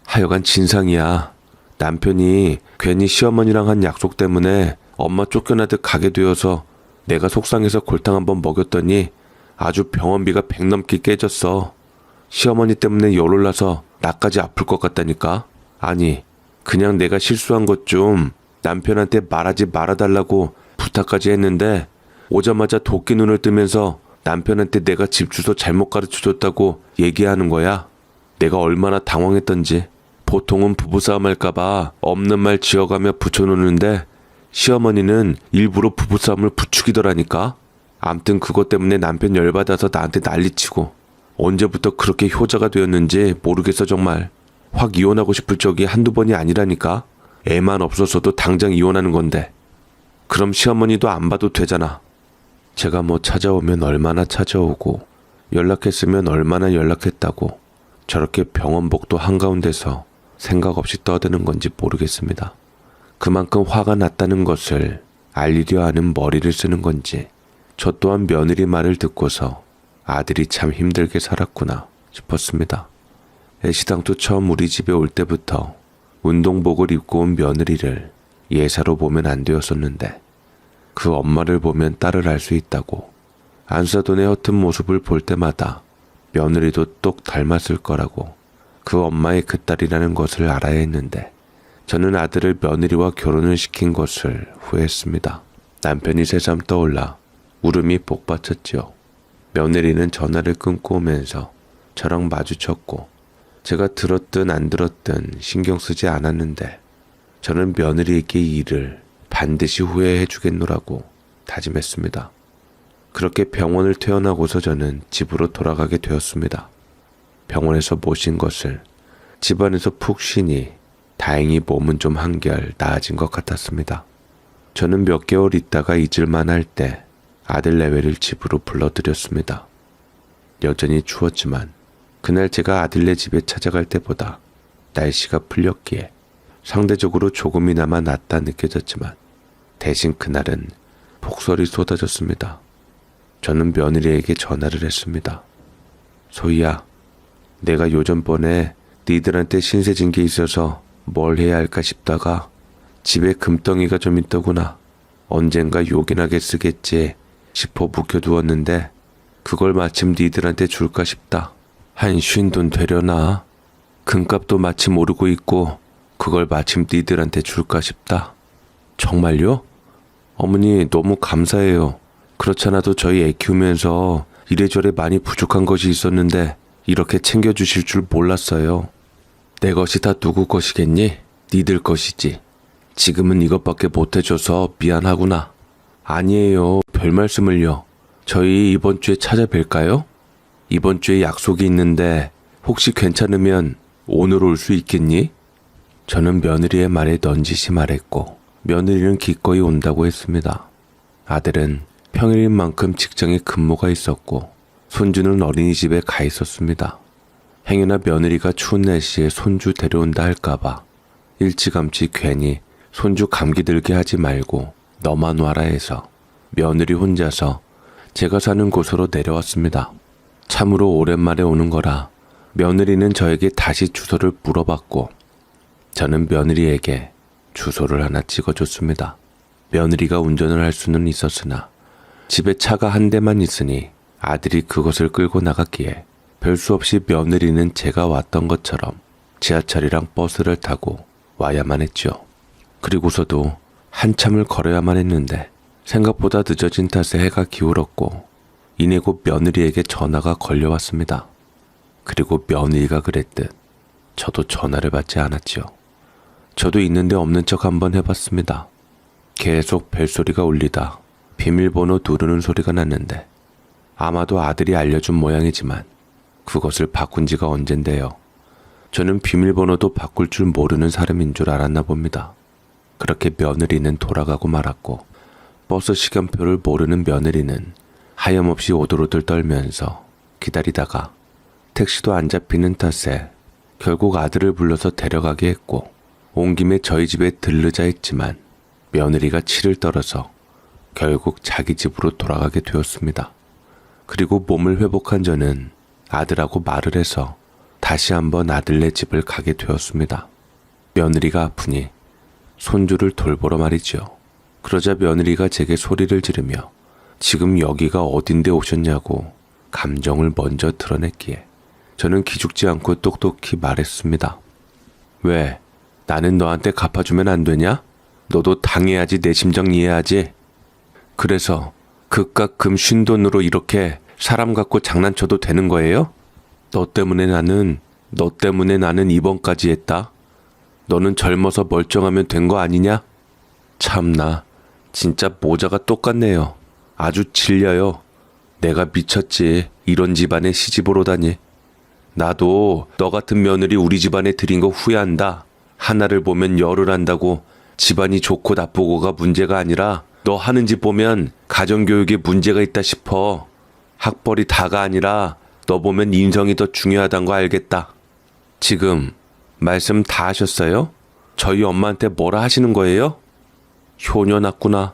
하여간 진상이야. 남편이 괜히 시어머니랑 한 약속 때문에 엄마 쫓겨나듯 가게 되어서 내가 속상해서 골탕 한번 먹였더니 아주 병원비가 100 넘게 깨졌어. 시어머니 때문에 열올라서 나까지 아플 것 같다니까. 아니, 그냥 내가 실수한 것 좀 남편한테 말하지 말아달라고 부탁까지 했는데 오자마자 도끼 눈을 뜨면서 남편한테 내가 집 주소 잘못 가르쳐줬다고 얘기하는 거야. 내가 얼마나 당황했던지. 보통은 부부싸움 할까봐 없는 말 지어가며 붙여놓는데 시어머니는 일부러 부부싸움을 부추기더라니까. 암튼 그것 때문에 남편 열받아서 나한테 난리치고 언제부터 그렇게 효자가 되었는지 모르겠어 정말. 확 이혼하고 싶을 적이 한두 번이 아니라니까. 애만 없었어도 당장 이혼하는 건데. 그럼 시어머니도 안 봐도 되잖아. 제가 뭐 찾아오면 얼마나 찾아오고 연락했으면 얼마나 연락했다고 저렇게 병원복도 한가운데서 생각 없이 떠드는 건지 모르겠습니다. 그만큼 화가 났다는 것을 알리려 하는 머리를 쓰는 건지 저 또한 며느리 말을 듣고서 아들이 참 힘들게 살았구나 싶었습니다. 애시당초 처음 우리 집에 올 때부터 운동복을 입고 온 며느리를 예사로 보면 안 되었었는데 그 엄마를 보면 딸을 알 수 있다고 안사돈의 허튼 모습을 볼 때마다 며느리도 똑 닮았을 거라고 그 엄마의 그 딸이라는 것을 알아야 했는데 저는 아들을 며느리와 결혼을 시킨 것을 후회했습니다. 남편이 새삼 떠올라 울음이 복받쳤지요. 며느리는 전화를 끊고 오면서 저랑 마주쳤고 제가 들었든 안 들었든 신경 쓰지 않았는데 저는 며느리에게 이 일을 반드시 후회해 주겠노라고 다짐했습니다. 그렇게 병원을 퇴원하고서 저는 집으로 돌아가게 되었습니다. 병원에서 모신 것을 집안에서 푹 쉬니 다행히 몸은 좀 한결 나아진 것 같았습니다. 저는 몇 개월 있다가 잊을만 할 때 아들 내외를 집으로 불러들였습니다. 여전히 추웠지만 그날 제가 아들네 집에 찾아갈 때보다 날씨가 풀렸기에 상대적으로 조금이나마 낫다 느껴졌지만 대신 그날은 폭설이 쏟아졌습니다. 저는 며느리에게 전화를 했습니다. 소희야, 내가 요전번에 니들한테 신세진 게 있어서 뭘 해야 할까 싶다가 집에 금덩이가 좀 있더구나. 언젠가 요긴하게 쓰겠지 싶어 묵혀두었는데 그걸 마침 니들한테 줄까 싶다. 한 쉰돈 되려나? 금값도 마침 오르고 있고 그걸 마침 니들한테 줄까 싶다. 정말요? 어머니 너무 감사해요. 그렇잖아도 저희 애 키우면서 이래저래 많이 부족한 것이 있었는데 이렇게 챙겨주실 줄 몰랐어요. 내 것이 다 누구 것이겠니? 니들 것이지. 지금은 이것밖에 못해줘서 미안하구나. 아니에요. 별 말씀을요. 저희 이번 주에 찾아뵐까요? 이번 주에 약속이 있는데 혹시 괜찮으면 오늘 올 수 있겠니? 저는 며느리의 말에 넌지시 말했고 며느리는 기꺼이 온다고 했습니다. 아들은 평일인 만큼 직장에 근무가 있었고 손주는 어린이집에 가 있었습니다. 행여나 며느리가 추운 날씨에 손주 데려온다 할까봐 일찌감치 괜히 손주 감기 들게 하지 말고 너만 와라 해서 며느리 혼자서 제가 사는 곳으로 내려왔습니다. 참으로 오랜만에 오는 거라 며느리는 저에게 다시 주소를 물어봤고 저는 며느리에게 주소를 하나 찍어줬습니다. 며느리가 운전을 할 수는 있었으나 집에 차가 한 대만 있으니 아들이 그것을 끌고 나갔기에 별 수 없이 며느리는 제가 왔던 것처럼 지하철이랑 버스를 타고 와야만 했죠. 그리고서도 한참을 걸어야만 했는데 생각보다 늦어진 탓에 해가 기울었고 이내 곧 며느리에게 전화가 걸려왔습니다. 그리고 며느리가 그랬듯 저도 전화를 받지 않았죠. 저도 있는데 없는 척 한번 해봤습니다. 계속 벨소리가 울리다 비밀번호 누르는 소리가 났는데 아마도 아들이 알려준 모양이지만 그것을 바꾼 지가 언젠데요. 저는 비밀번호도 바꿀 줄 모르는 사람인 줄 알았나 봅니다. 그렇게 며느리는 돌아가고 말았고 버스 시간표를 모르는 며느리는 하염없이 오돌오돌 떨면서 기다리다가 택시도 안 잡히는 탓에 결국 아들을 불러서 데려가게 했고 온 김에 저희 집에 들르자 했지만 며느리가 치를 떨어서 결국 자기 집으로 돌아가게 되었습니다. 그리고 몸을 회복한 저는 아들하고 말을 해서 다시 한번 아들네 집을 가게 되었습니다. 며느리가 아프니 손주를 돌보러 말이죠. 그러자 며느리가 제게 소리를 지르며 지금 여기가 어딘데 오셨냐고 감정을 먼저 드러냈기에 저는 기죽지 않고 똑똑히 말했습니다. 왜? 나는 너한테 갚아주면 안 되냐? 너도 당해야지 내 심정 이해하지? 그래서 그깟 금 쉰 돈으로 이렇게 사람 갖고 장난쳐도 되는 거예요? 너 때문에 나는 입원까지 했다. 너는 젊어서 멀쩡하면 된 거 아니냐? 참나, 진짜 모자가 똑같네요. 아주 질려요. 내가 미쳤지. 이런 집안에 시집을 오다니. 나도 너 같은 며느리 우리 집안에 들인 거 후회한다. 하나를 보면 열을 한다고 집안이 좋고 나쁘고가 문제가 아니라 너 하는 짓 보면 가정교육에 문제가 있다 싶어. 학벌이 다가 아니라 너 보면 인성이 더 중요하단 거 알겠다. 지금 말씀 다 하셨어요? 저희 엄마한테 뭐라 하시는 거예요? 효녀 났구나.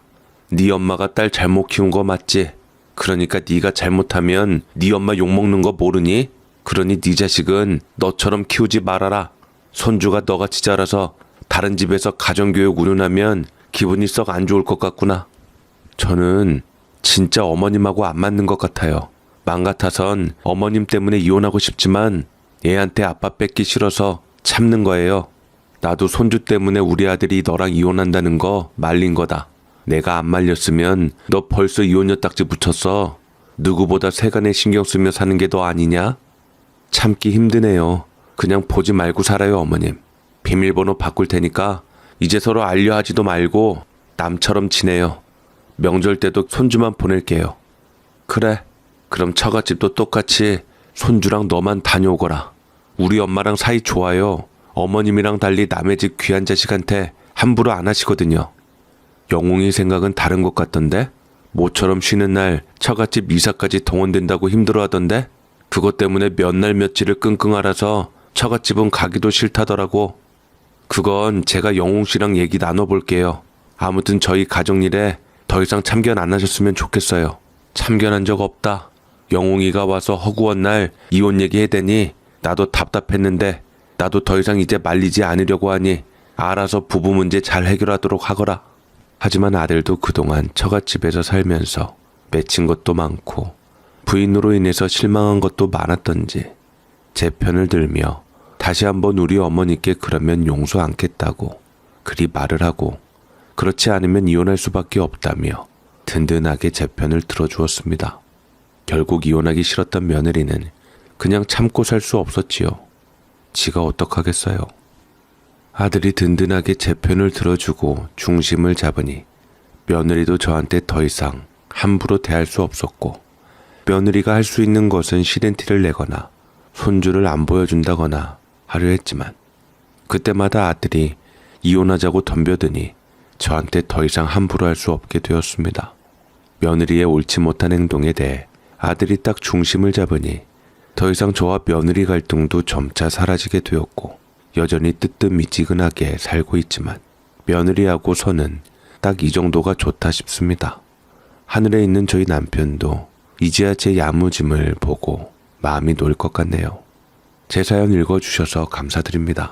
네 엄마가 딸 잘못 키운 거 맞지? 그러니까 네가 잘못하면 네 엄마 욕먹는 거 모르니? 그러니 네 자식은 너처럼 키우지 말아라. 손주가 너같이 자라서 다른 집에서 가정교육 운운하면 기분이 썩 안 좋을 것 같구나. 저는 진짜 어머님하고 안 맞는 것 같아요. 맘 같아선 어머님 때문에 이혼하고 싶지만 애한테 아빠 뺏기 싫어서 참는 거예요. 나도 손주 때문에 우리 아들이 너랑 이혼한다는 거 말린 거다. 내가 안 말렸으면 너 벌써 이혼녀 딱지 붙였어. 누구보다 세간에 신경 쓰며 사는 게 너 아니냐? 참기 힘드네요. 그냥 보지 말고 살아요, 어머님. 비밀번호 바꿀 테니까 이제 서로 알려하지도 말고 남처럼 지내요. 명절 때도 손주만 보낼게요. 그래, 그럼 처갓집도 똑같이 손주랑 너만 다녀오거라. 우리 엄마랑 사이 좋아요. 어머님이랑 달리 남의 집 귀한 자식한테 함부로 안 하시거든요. 영웅이 생각은 다른 것 같던데? 모처럼 쉬는 날 처갓집 이사까지 동원된다고 힘들어하던데? 그것 때문에 몇 날 며칠을 끙끙 앓아서 처갓집은 가기도 싫다더라고. 그건 제가 영웅 씨랑 얘기 나눠볼게요. 아무튼 저희 가정일에 더 이상 참견 안 하셨으면 좋겠어요. 참견한 적 없다. 영웅이가 와서 허구한 날 이혼 얘기해대니 나도 답답했는데 나도 더 이상 이제 말리지 않으려고 하니 알아서 부부 문제 잘 해결하도록 하거라. 하지만 아들도 그동안 처갓집에서 살면서 맺힌 것도 많고 부인으로 인해서 실망한 것도 많았던지 제 편을 들며 다시 한번 우리 어머니께 그러면 용서 않겠다고 그리 말을 하고 그렇지 않으면 이혼할 수밖에 없다며 든든하게 제 편을 들어주었습니다. 결국 이혼하기 싫었던 며느리는 그냥 참고 살 수 없었지요. 지가 어떡하겠어요. 아들이 든든하게 제 편을 들어주고 중심을 잡으니 며느리도 저한테 더 이상 함부로 대할 수 없었고 며느리가 할 수 있는 것은 시den티를 내거나 손주를 안 보여준다거나 하려 했지만 그때마다 아들이 이혼하자고 덤벼드니 저한테 더 이상 함부로 할 수 없게 되었습니다. 며느리의 옳지 못한 행동에 대해 아들이 딱 중심을 잡으니 더 이상 저와 며느리 갈등도 점차 사라지게 되었고 여전히 뜨뜻미지근하게 살고 있지만 며느리하고 서는 딱 이 정도가 좋다 싶습니다. 하늘에 있는 저희 남편도 이제야 제 야무짐을 보고 마음이 놓일 것 같네요. 제 사연 읽어주셔서 감사드립니다.